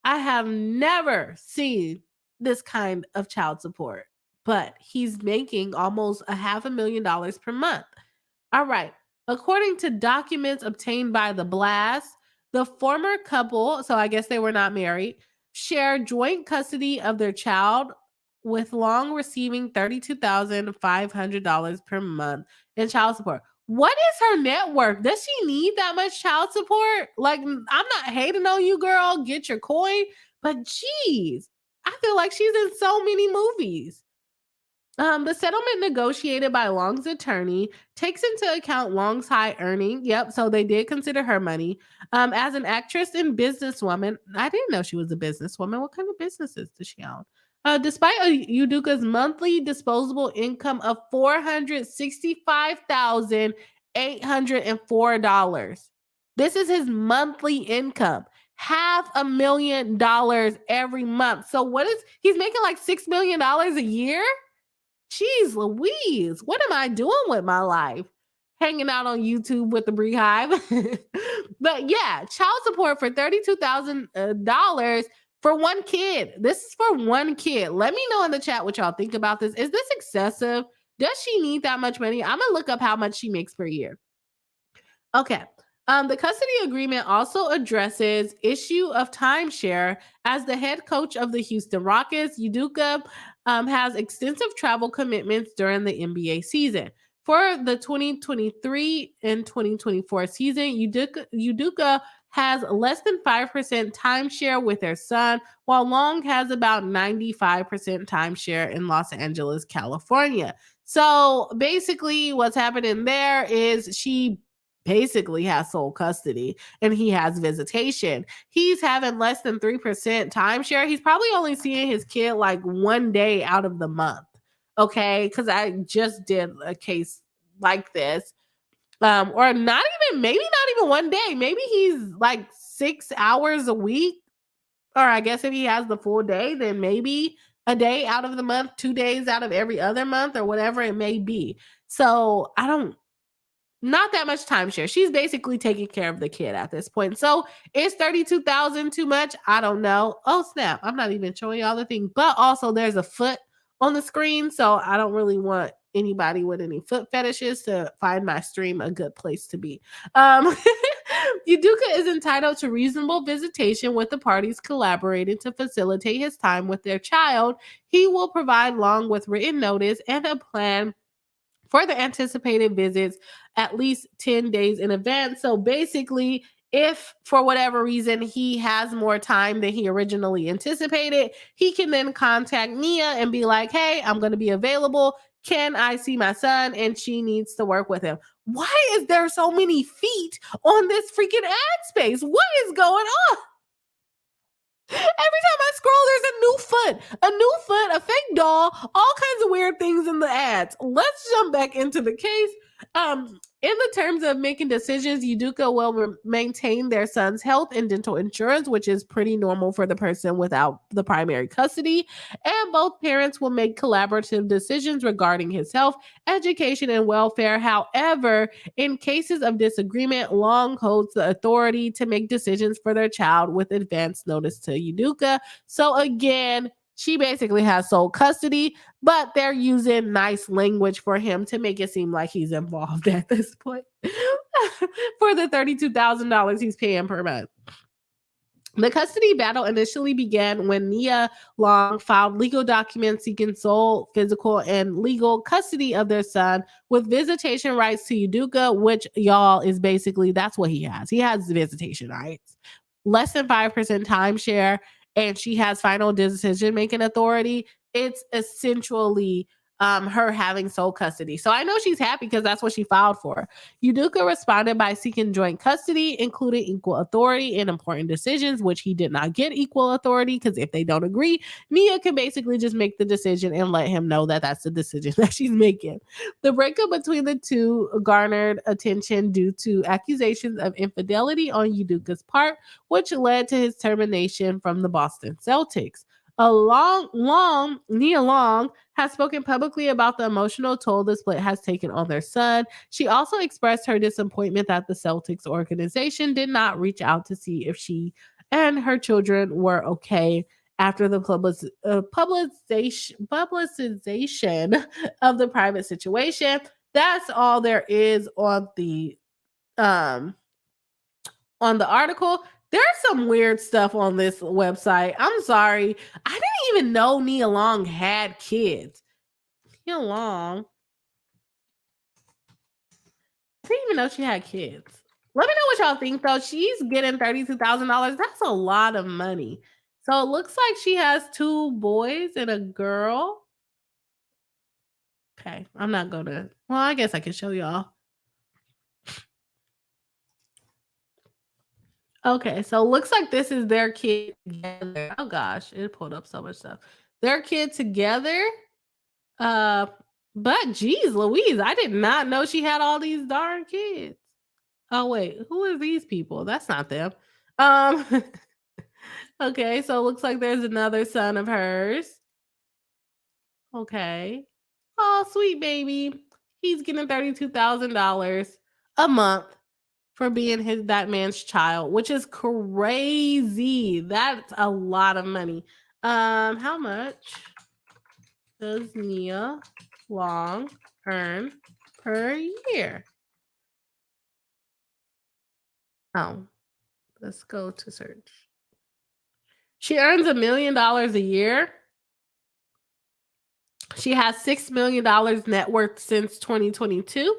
I have never seen this kind of child support. But he's making almost $500,000 per month. All right. According to documents obtained by The Blast, the former couple, so I guess they were not married, shared joint custody of their child, with Long receiving $32,500 per month in child support. What is her net worth? Does she need that much child support? Like, I'm not hating on you, girl. Get your coin. But geez, I feel like she's in so many movies. The settlement negotiated by Long's attorney takes into account Long's high earning. Yep, so they did consider her money. As an actress and businesswoman, I didn't know she was a businesswoman. What kind of businesses does she own? Despite Uduka's monthly disposable income of $465,804, this is his monthly income. $500,000 every month. So he's making like $6 million a year? Jeez Louise, what am I doing with my life? Hanging out on YouTube with the Beehive. But yeah, child support for $32,000 for one kid. This is for one kid. Let me know in the chat what y'all think about this. Is this excessive? Does she need that much money? I'm going to look up how much she makes per year. Okay. The custody agreement also addresses issue of timeshare. As the head coach of the Houston Rockets, Uduka has extensive travel commitments during the NBA season. For the 2023 and 2024 season, Uduka has less than 5% timeshare with their son, while Long has about 95% timeshare in Los Angeles, California. So basically what's happening there is she basically has sole custody and he has visitation. He's having less than 3% timeshare. He's probably only seeing his kid like one day out of the month. Okay. Cause I just did a case like this. Or maybe not even one day. Maybe he's like 6 hours a week. Or I guess if he has the full day, then maybe a day out of the month, 2 days out of every other month, or whatever it may be. So not that much timeshare. She's basically taking care of the kid at this point. So is $32,000 too much? I don't know. Oh snap. I'm not even showing y'all the thing. But also there's a foot on the screen. So I don't really want anybody with any foot fetishes to find my stream a good place to be. Uduka is entitled to reasonable visitation, with the parties collaborating to facilitate his time with their child. He will provide Long with written notice and a plan for the anticipated visits at least 10 days in advance. So basically, if for whatever reason he has more time than he originally anticipated, he can then contact Nia and be like, hey, I'm going to be available. Can I see my son? And she needs to work with him. Why is there so many feet on this freaking ad space? What is going on? Every time I scroll, there's a new foot, a fake doll, all kinds of weird things in the ads. Let's jump back into the case. In the terms of making decisions, Uduka will maintain their son's health and dental insurance, which is pretty normal for the person without the primary custody. And both parents will make collaborative decisions regarding his health, education, and welfare. However, in cases of disagreement, Long holds the authority to make decisions for their child with advance notice to Uduka. So again, she basically has sole custody, but they're using nice language for him to make it seem like he's involved at this point for the $32,000 he's paying per month. The custody battle initially began when Nia Long filed legal documents seeking sole physical and legal custody of their son with visitation rights to Udoka, which y'all is basically that's what he has. He has visitation rights, less than 5% timeshare, and she has final decision making authority. It's essentially her having sole custody. So I know she's happy because that's what she filed for. Udoka responded by seeking joint custody, including equal authority in important decisions, which he did not get equal authority because if they don't agree, Nia can basically just make the decision and let him know that that's the decision that she's making. The breakup between the two garnered attention due to accusations of infidelity on Udoka's part, which led to his termination from the Boston Celtics. Nia Long has spoken publicly about the emotional toll the split has taken on their son. She also expressed her disappointment that the Celtics organization did not reach out to see if she and her children were okay after the publicization of the private situation. That's all there is um on the article. There's some weird stuff on this website. I'm sorry. I didn't even know Nia Long had kids. Nia Long. I didn't even know she had kids. Let me know what y'all think though. She's getting $32,000. That's a lot of money. So it looks like she has 2 boys and a girl. Okay, I'm not gonna. Well, I guess I can show y'all. Okay, so it looks like this is their kid together. Oh gosh, it pulled up so much stuff. Their kid together. Uh, but geez, Louise, I did not know she had all these darn kids. Oh wait, who are these people? That's not them. Um, okay, so it looks like there's another son of hers. Okay. Oh, sweet baby. He's getting $32,000 a month for being that man's child, which is crazy. That's a lot of money. How much does Nia Long earn per year? Oh, let's go to search. She earns $1 million a year. She has $6 million net worth since 2022.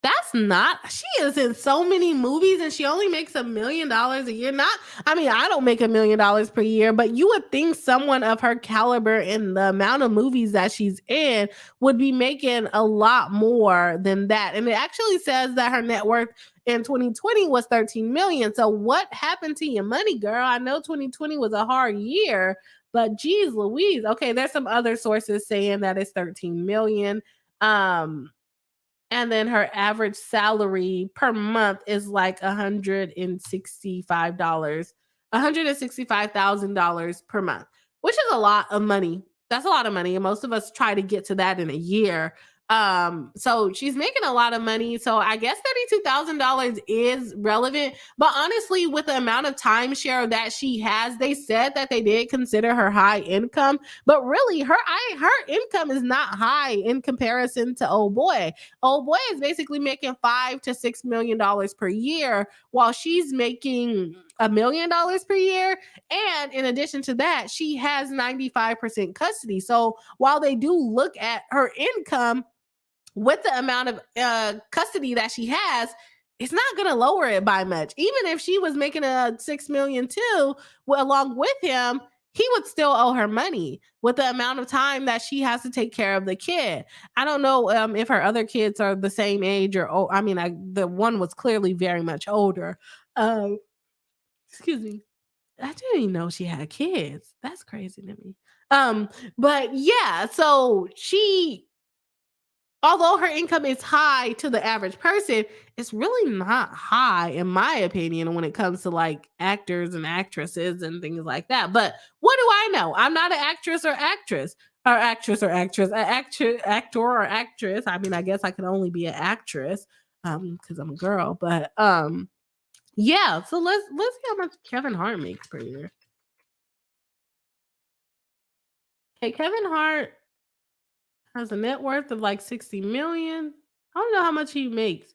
That's not, she is in so many movies and she only makes $1 million a year. Not, I mean, I don't make $1 million per year, but you would think someone of her caliber and the amount of movies that she's in would be making a lot more than that. And it actually says that her net worth in 2020 was 13 million. So what happened to your money, girl? I know 2020 was a hard year, but geez Louise. Okay, there's some other sources saying that it's 13 million. And then her average salary per month is like $165,000 per month, which is a lot of money. That's a lot of money. And most of us try to get to that in a year. So she's making a lot of money. So I guess $32,000 is relevant. But honestly, with the amount of timeshare that she has, they said that they did consider her high income. But really, her income is not high in comparison to old boy. Old boy is basically making $5 to $6 million per year, while she's making $1 million per year. And in addition to that, she has 95% custody. So while they do look at her income with the amount of custody that she has, it's not going to lower it by much. Even if she was making a 6 million too, along with him, he would still owe her money with the amount of time that she has to take care of the kid. I don't know if her other kids are the same age or, the one was clearly very much older. Excuse me. I didn't even know she had kids. That's crazy to me. But yeah, so she, although her income is high to the average person, it's really not high, in my opinion, when it comes to like actors and actresses and things like that. But what do I know? I'm not an actress or actress. Actor or actress. I mean, I guess I can only be an actress because I'm a girl. But yeah. So let's see how much Kevin Hart makes per year. Okay, Kevin Hart has a net worth of like 60 million. I don't know how much he makes.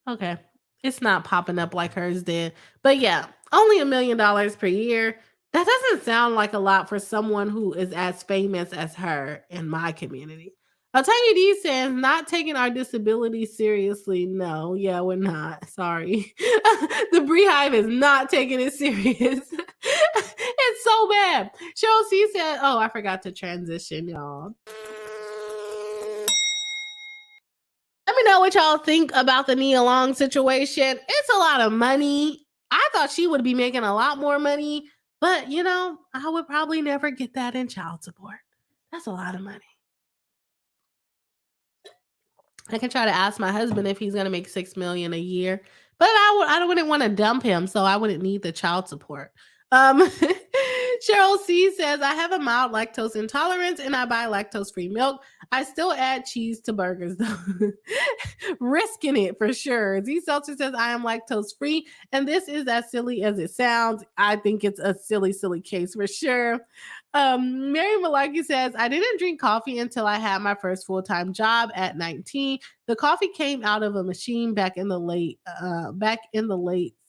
Okay. It's not popping up like hers did. But yeah, only $1 million per year. That doesn't sound like a lot for someone who is as famous as her in my community. Tanya D says, not taking our disability seriously. No, yeah, we're not. Sorry. The Beehive is not taking it serious. It's so bad. Cheryl C said, oh, I forgot to transition, y'all. Let me know what y'all think about the Nia Long situation. It's a lot of money. I thought she would be making a lot more money, but I would probably never get that in child support. That's a lot of money. I can try to ask my husband if he's going to make $6 million a year, but I wouldn't want to dump him, so I wouldn't need the child support. Cheryl C says, I have a mild lactose intolerance and I buy lactose-free milk. I still add cheese to burgers though. Risking it for sure. Z Seltzer says, I am lactose-free and this is as silly as it sounds. I think it's a silly, silly case for sure. Mary Malaki says, I didn't drink coffee until I had my first full-time job at 19. The coffee came out of a machine back in the late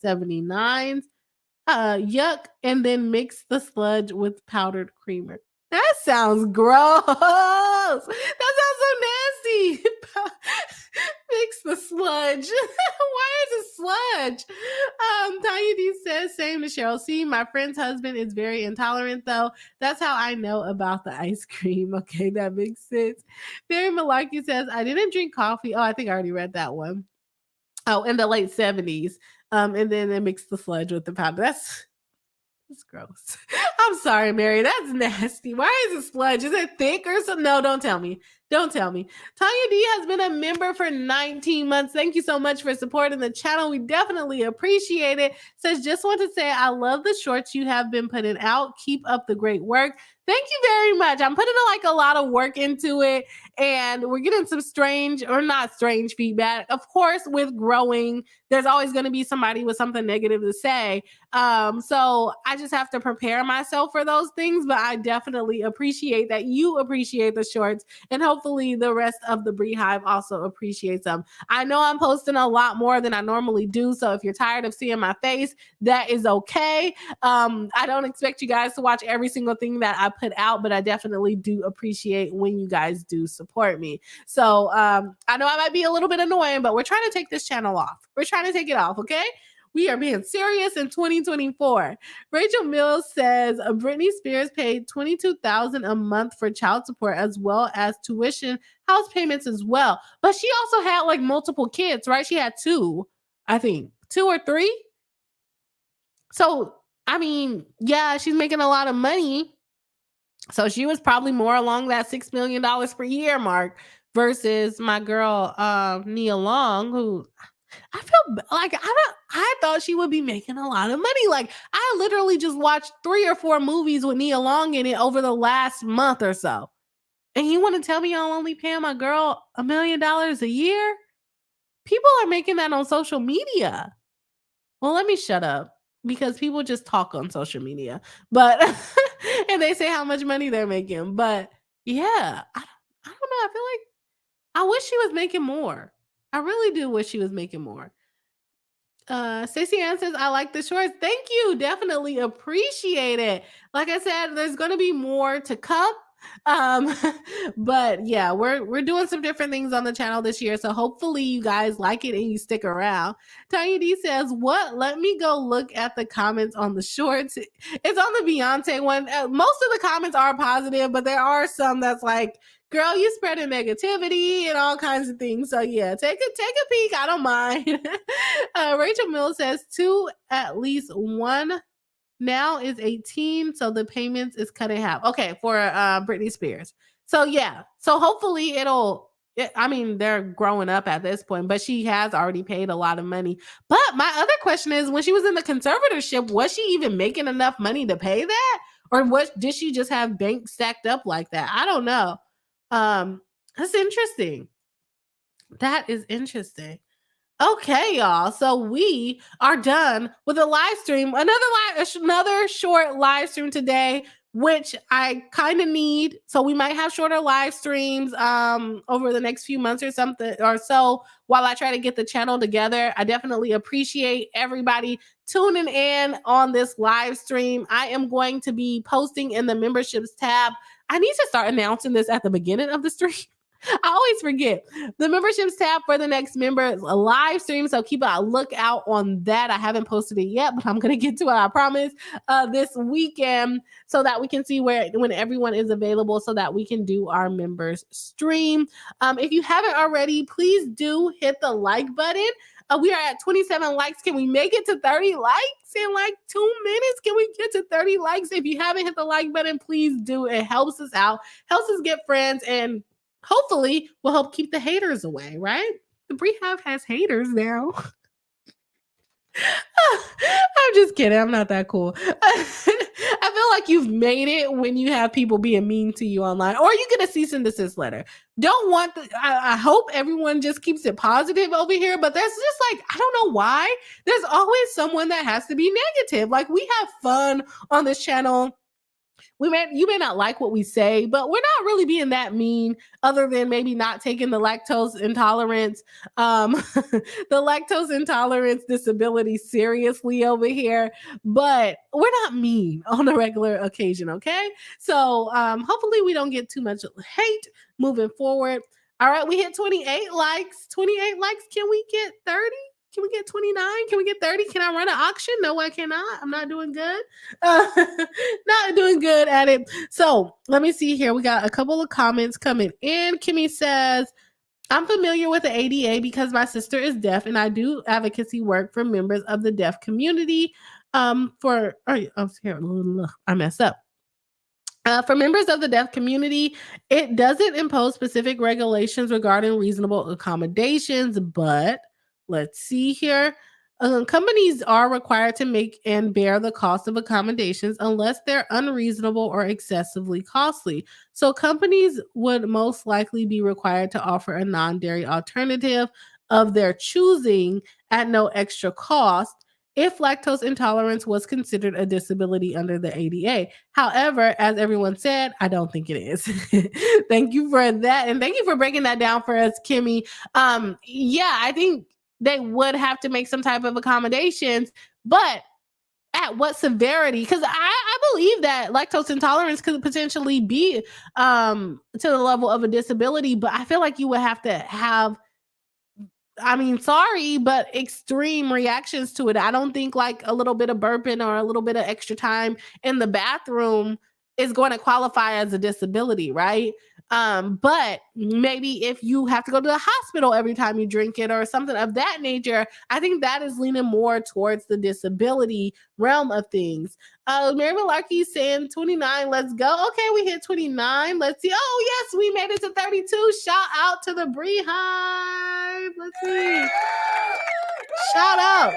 79s. Yuck, and then mix the sludge with powdered creamer. That sounds gross. That sounds so nasty. Mix the sludge. Why is it sludge? Tanya D says, same to Cheryl C. My friend's husband is very intolerant, though. That's how I know about the ice cream. Okay, that makes sense. Mary Malaki says, I didn't drink coffee. Oh, I think I already read that one. Oh, in the late 70s. And then they mix the sludge with the powder. That's gross. I'm sorry, Mary. That's nasty. Why is it sludge? Is it thick or something? No, don't tell me. Don't tell me. Tanya D has been a member for 19 months. Thank you so much for supporting the channel. We definitely appreciate it. Says, just want to say I love the shorts you have been putting out. Keep up the great work. Thank you very much. I'm putting a lot of work into it, and we're getting some strange or not strange feedback. Of course, with growing, there's always going to be somebody with something negative to say. So I just have to prepare myself for those things, but I definitely appreciate that you appreciate the shorts, and hopefully the rest of the Beehive also appreciates them. I know I'm posting a lot more than I normally do, so if you're tired of seeing my face, that is okay. I don't expect you guys to watch every single thing that I put out, but I definitely do appreciate when you guys do support me. So I know I might be a little bit annoying, but we're trying to take this channel off. We're trying to take it off, okay? We are being serious in 2024. Rachel Mills says Britney Spears paid $22,000 a month for child support as well as tuition, house payments as well. But she also had multiple kids, right? She had two, I think, 2 or 3. So, I mean, yeah, she's making a lot of money. So she was probably more along that $6 million per year mark versus my girl, Nia Long, who I feel like I thought she would be making a lot of money. I literally just watched 3 or 4 movies with Nia Long in it over the last month or so. And you want to tell me y'all only paying my girl $1 million a year? People are making that on social media. Well, let me shut up because people just talk on social media, but and they say how much money they're making. But yeah, I don't know. I feel like I wish she was making more. I really do wish she was making more. Stacey Ann says, I like the shorts. Thank you. Definitely appreciate it. Like I said, there's going to be more to come. But yeah, we're doing some different things on the channel this year. So hopefully you guys like it and you stick around. Tanya D says, what? Let me go look at the comments on the shorts. It's on the Beyonce one. Most of the comments are positive, but there are some that's like, girl, you spreading negativity and all kinds of things. So yeah, take a peek. I don't mind. Rachel Mills says 2 at least 1 now is 18, so the payments is cut in half. Okay, for Britney Spears. So yeah, so hopefully they're growing up at this point, but she has already paid a lot of money. But my other question is, when she was in the conservatorship, was she even making enough money to pay that? Or did she just have bank stacked up like that? I don't know. That's interesting. That is interesting. Okay, y'all. So we are done with a live stream. Another short live stream today. which I kind of need. So we might have shorter live streams over the next few months or something or so while I try to get the channel together. I definitely appreciate everybody tuning in on this live stream. I am going to be posting in the memberships tab. I need to start announcing this at the beginning of the stream. I always forget the memberships tab for the next member live stream. So keep a lookout on that. I haven't posted it yet, but I'm going to get to it, I promise, this weekend so that we can see when everyone is available so that we can do our members stream. If you haven't already, please do hit the like button. We are at 27 likes. Can we make it to 30 likes in like 2 minutes? Can we get to 30 likes? If you haven't hit the like button, please do. It helps us out, helps us get friends, and hopefully will help keep the haters away, right? The Beehive has haters now. I'm just kidding. I'm not that cool. I feel like you've made it when you have people being mean to you online, or you get a cease and desist letter. Don't want I hope everyone just keeps it positive over here, but that's just like, I don't know why. There's always someone that has to be negative. Like, we have fun on this channel. You may not like what we say, but we're not really being that mean, other than maybe not taking the lactose intolerance, the lactose intolerance disability seriously over here. But we're not mean on a regular occasion, okay? So hopefully we don't get too much hate moving forward. All right, we hit 28 likes. 28 likes. Can we get 30? Can we get 29? Can we get 30? Can I run an auction? No, I cannot. I'm not doing good. Not doing good at it. So let me see here. We got a couple of comments coming in. Kimmy says, I'm familiar with the ADA because my sister is deaf and I do advocacy work for members of the deaf community. I messed up. For members of the deaf community, it doesn't impose specific regulations regarding reasonable accommodations, but let's see here. Companies are required to make and bear the cost of accommodations unless they're unreasonable or excessively costly. So companies would most likely be required to offer a non-dairy alternative of their choosing at no extra cost if lactose intolerance was considered a disability under the ADA. However, as everyone said, I don't think it is. Thank you for that. And thank you for breaking that down for us, Kimmy. Yeah, I think they would have to make some type of accommodations, but at what severity? Because I believe that lactose intolerance could potentially be to the level of a disability, but I feel like you would have to have, I mean, sorry, but extreme reactions to it. I don't think like a little bit of burping or a little bit of extra time in the bathroom is going to qualify as a disability, right? But maybe if you have to go to the hospital every time you drink it or something of that nature, I think that is leaning more towards the disability realm of things. Mary Malarkey saying 29, let's go. Okay, we hit 29. Let's see. Oh, yes, we made it to 32. Shout out to the Beehive. Let's see. Shout out.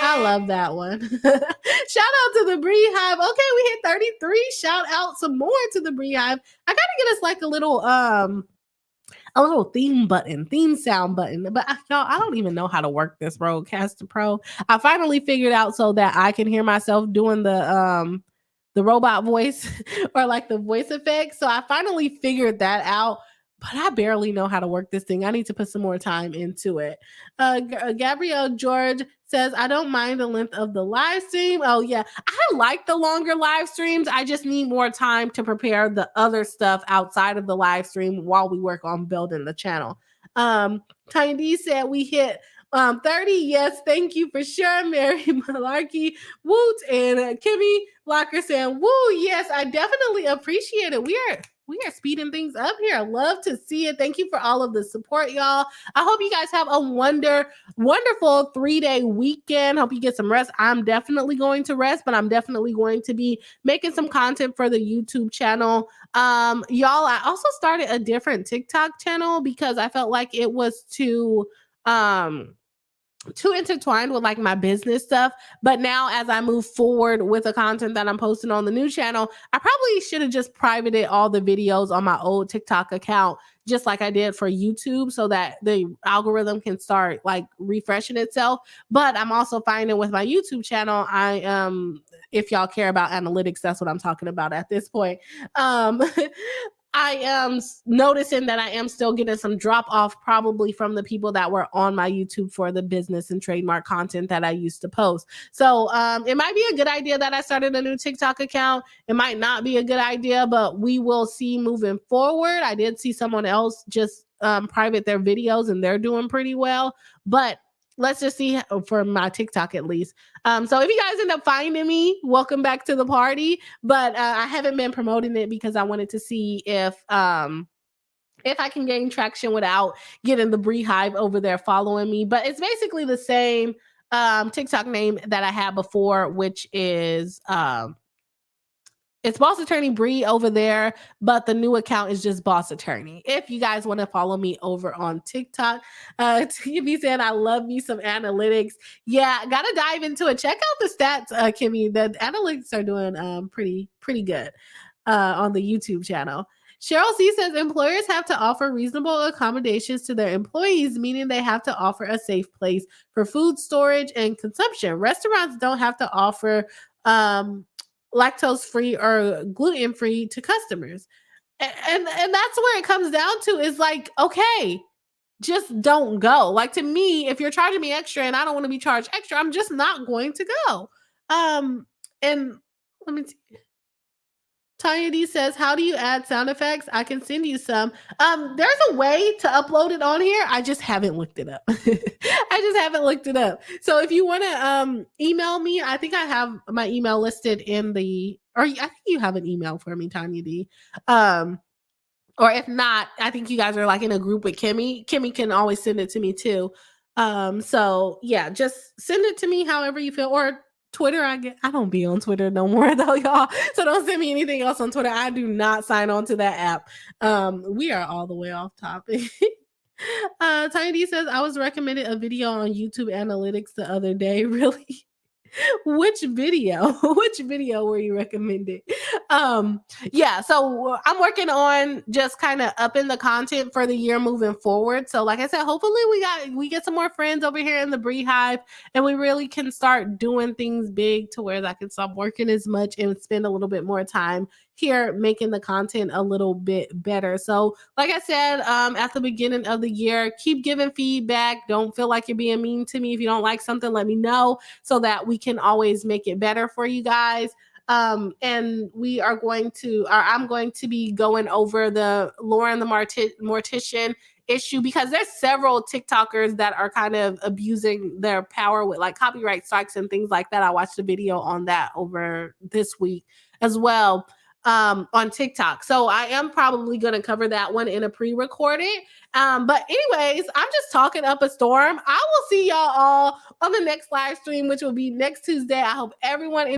I love that one. Shout out to the Beehive. Okay, we hit 33. Shout out some more to the Beehive. I gotta get us like a little theme sound button. But y'all, I don't even know how to work this Rodecaster Pro. I finally figured out so that I can hear myself doing the robot voice or like the voice effects. So I finally figured that out. But I barely know how to work this thing. I need to put some more time into it. Gabrielle George says, I don't mind the length of the live stream. Oh, yeah. I like the longer live streams. I just need more time to prepare the other stuff outside of the live stream while we work on building the channel. Tiny D said we hit 30. Yes, thank you for sure, Mary Malarkey. Woot. And Kimmy Locker saying, woo, yes, I definitely appreciate it. We are speeding things up here. I love to see it. Thank you for all of the support, y'all. I hope you guys have a wonderful 3-day weekend. Hope you get some rest. I'm definitely going to rest, but I'm definitely going to be making some content for the YouTube channel. Y'all, I also started a different TikTok channel because I felt like it was too intertwined with like my business stuff. But now as I move forward with the content that I'm posting on the new channel, I probably should have just privated all the videos on my old TikTok account, just like I did for YouTube, so that the algorithm can start like refreshing itself. But I'm also finding with my YouTube channel, if y'all care about analytics, that's what I'm talking about at this point. I am noticing that I am still getting some drop off, probably from the people that were on my YouTube for the business and trademark content that I used to post. So it might be a good idea that I started a new TikTok account. It might not be a good idea, but we will see moving forward. I did see someone else just private their videos and they're doing pretty well, but let's just see for my TikTok at least. So if you guys end up finding me, welcome back to the party. But I haven't been promoting it because I wanted to see if I can gain traction without getting the Bree Hive over there following me. But it's basically the same TikTok name that I had before, which is it's Boss Attorney Bree over there, but the new account is just Boss Attorney. If you guys want to follow me over on TikTok, TV said, I love me some analytics. Yeah, gotta dive into it. Check out the stats, Kimmy. The analytics are doing pretty good on the YouTube channel. Cheryl C says employers have to offer reasonable accommodations to their employees, meaning they have to offer a safe place for food storage and consumption. Restaurants don't have to offer lactose free or gluten free to customers. And that's where it comes down to is like, okay, just don't go. Like, to me, if you're charging me extra and I don't want to be charged extra, I'm just not going to go. And let me see. Tanya D says, how do you add sound effects? I can send you some. There's a way to upload it on here. I just haven't looked it up. So if you want to email me, I think I have my email listed in or I think you have an email for me, Tanya D. Or if not, I think you guys are like in a group with Kimmy. Kimmy can always send it to me too. So yeah, just send it to me however you feel, or Twitter. I don't be on Twitter no more though, y'all. So don't send me anything else on Twitter. I do not sign on to that app. We are all the way off topic. Tiny D says, I was recommended a video on YouTube analytics the other day. Really? Which video were you recommended? Yeah, so I'm working on just kind of upping the content for the year moving forward. So like I said, hopefully we get some more friends over here in the Bree Hive, and we really can start doing things big to where I can stop working as much and spend a little bit more time here making the content a little bit better. So like I said, at the beginning of the year, keep giving feedback. Don't feel like you're being mean to me. If you don't like something, let me know so that we can always make it better for you guys. And we are going to, or I'm going to be going over the Lauren the Mortician issue, because there's several TikTokers that are kind of abusing their power with like copyright strikes and things like that. I watched a video on that over this week as well on TikTok. So I am probably going to cover that one in a pre-recorded. But anyways, I'm just talking up a storm. I will see y'all all on the next live stream, which will be next Tuesday. I hope everyone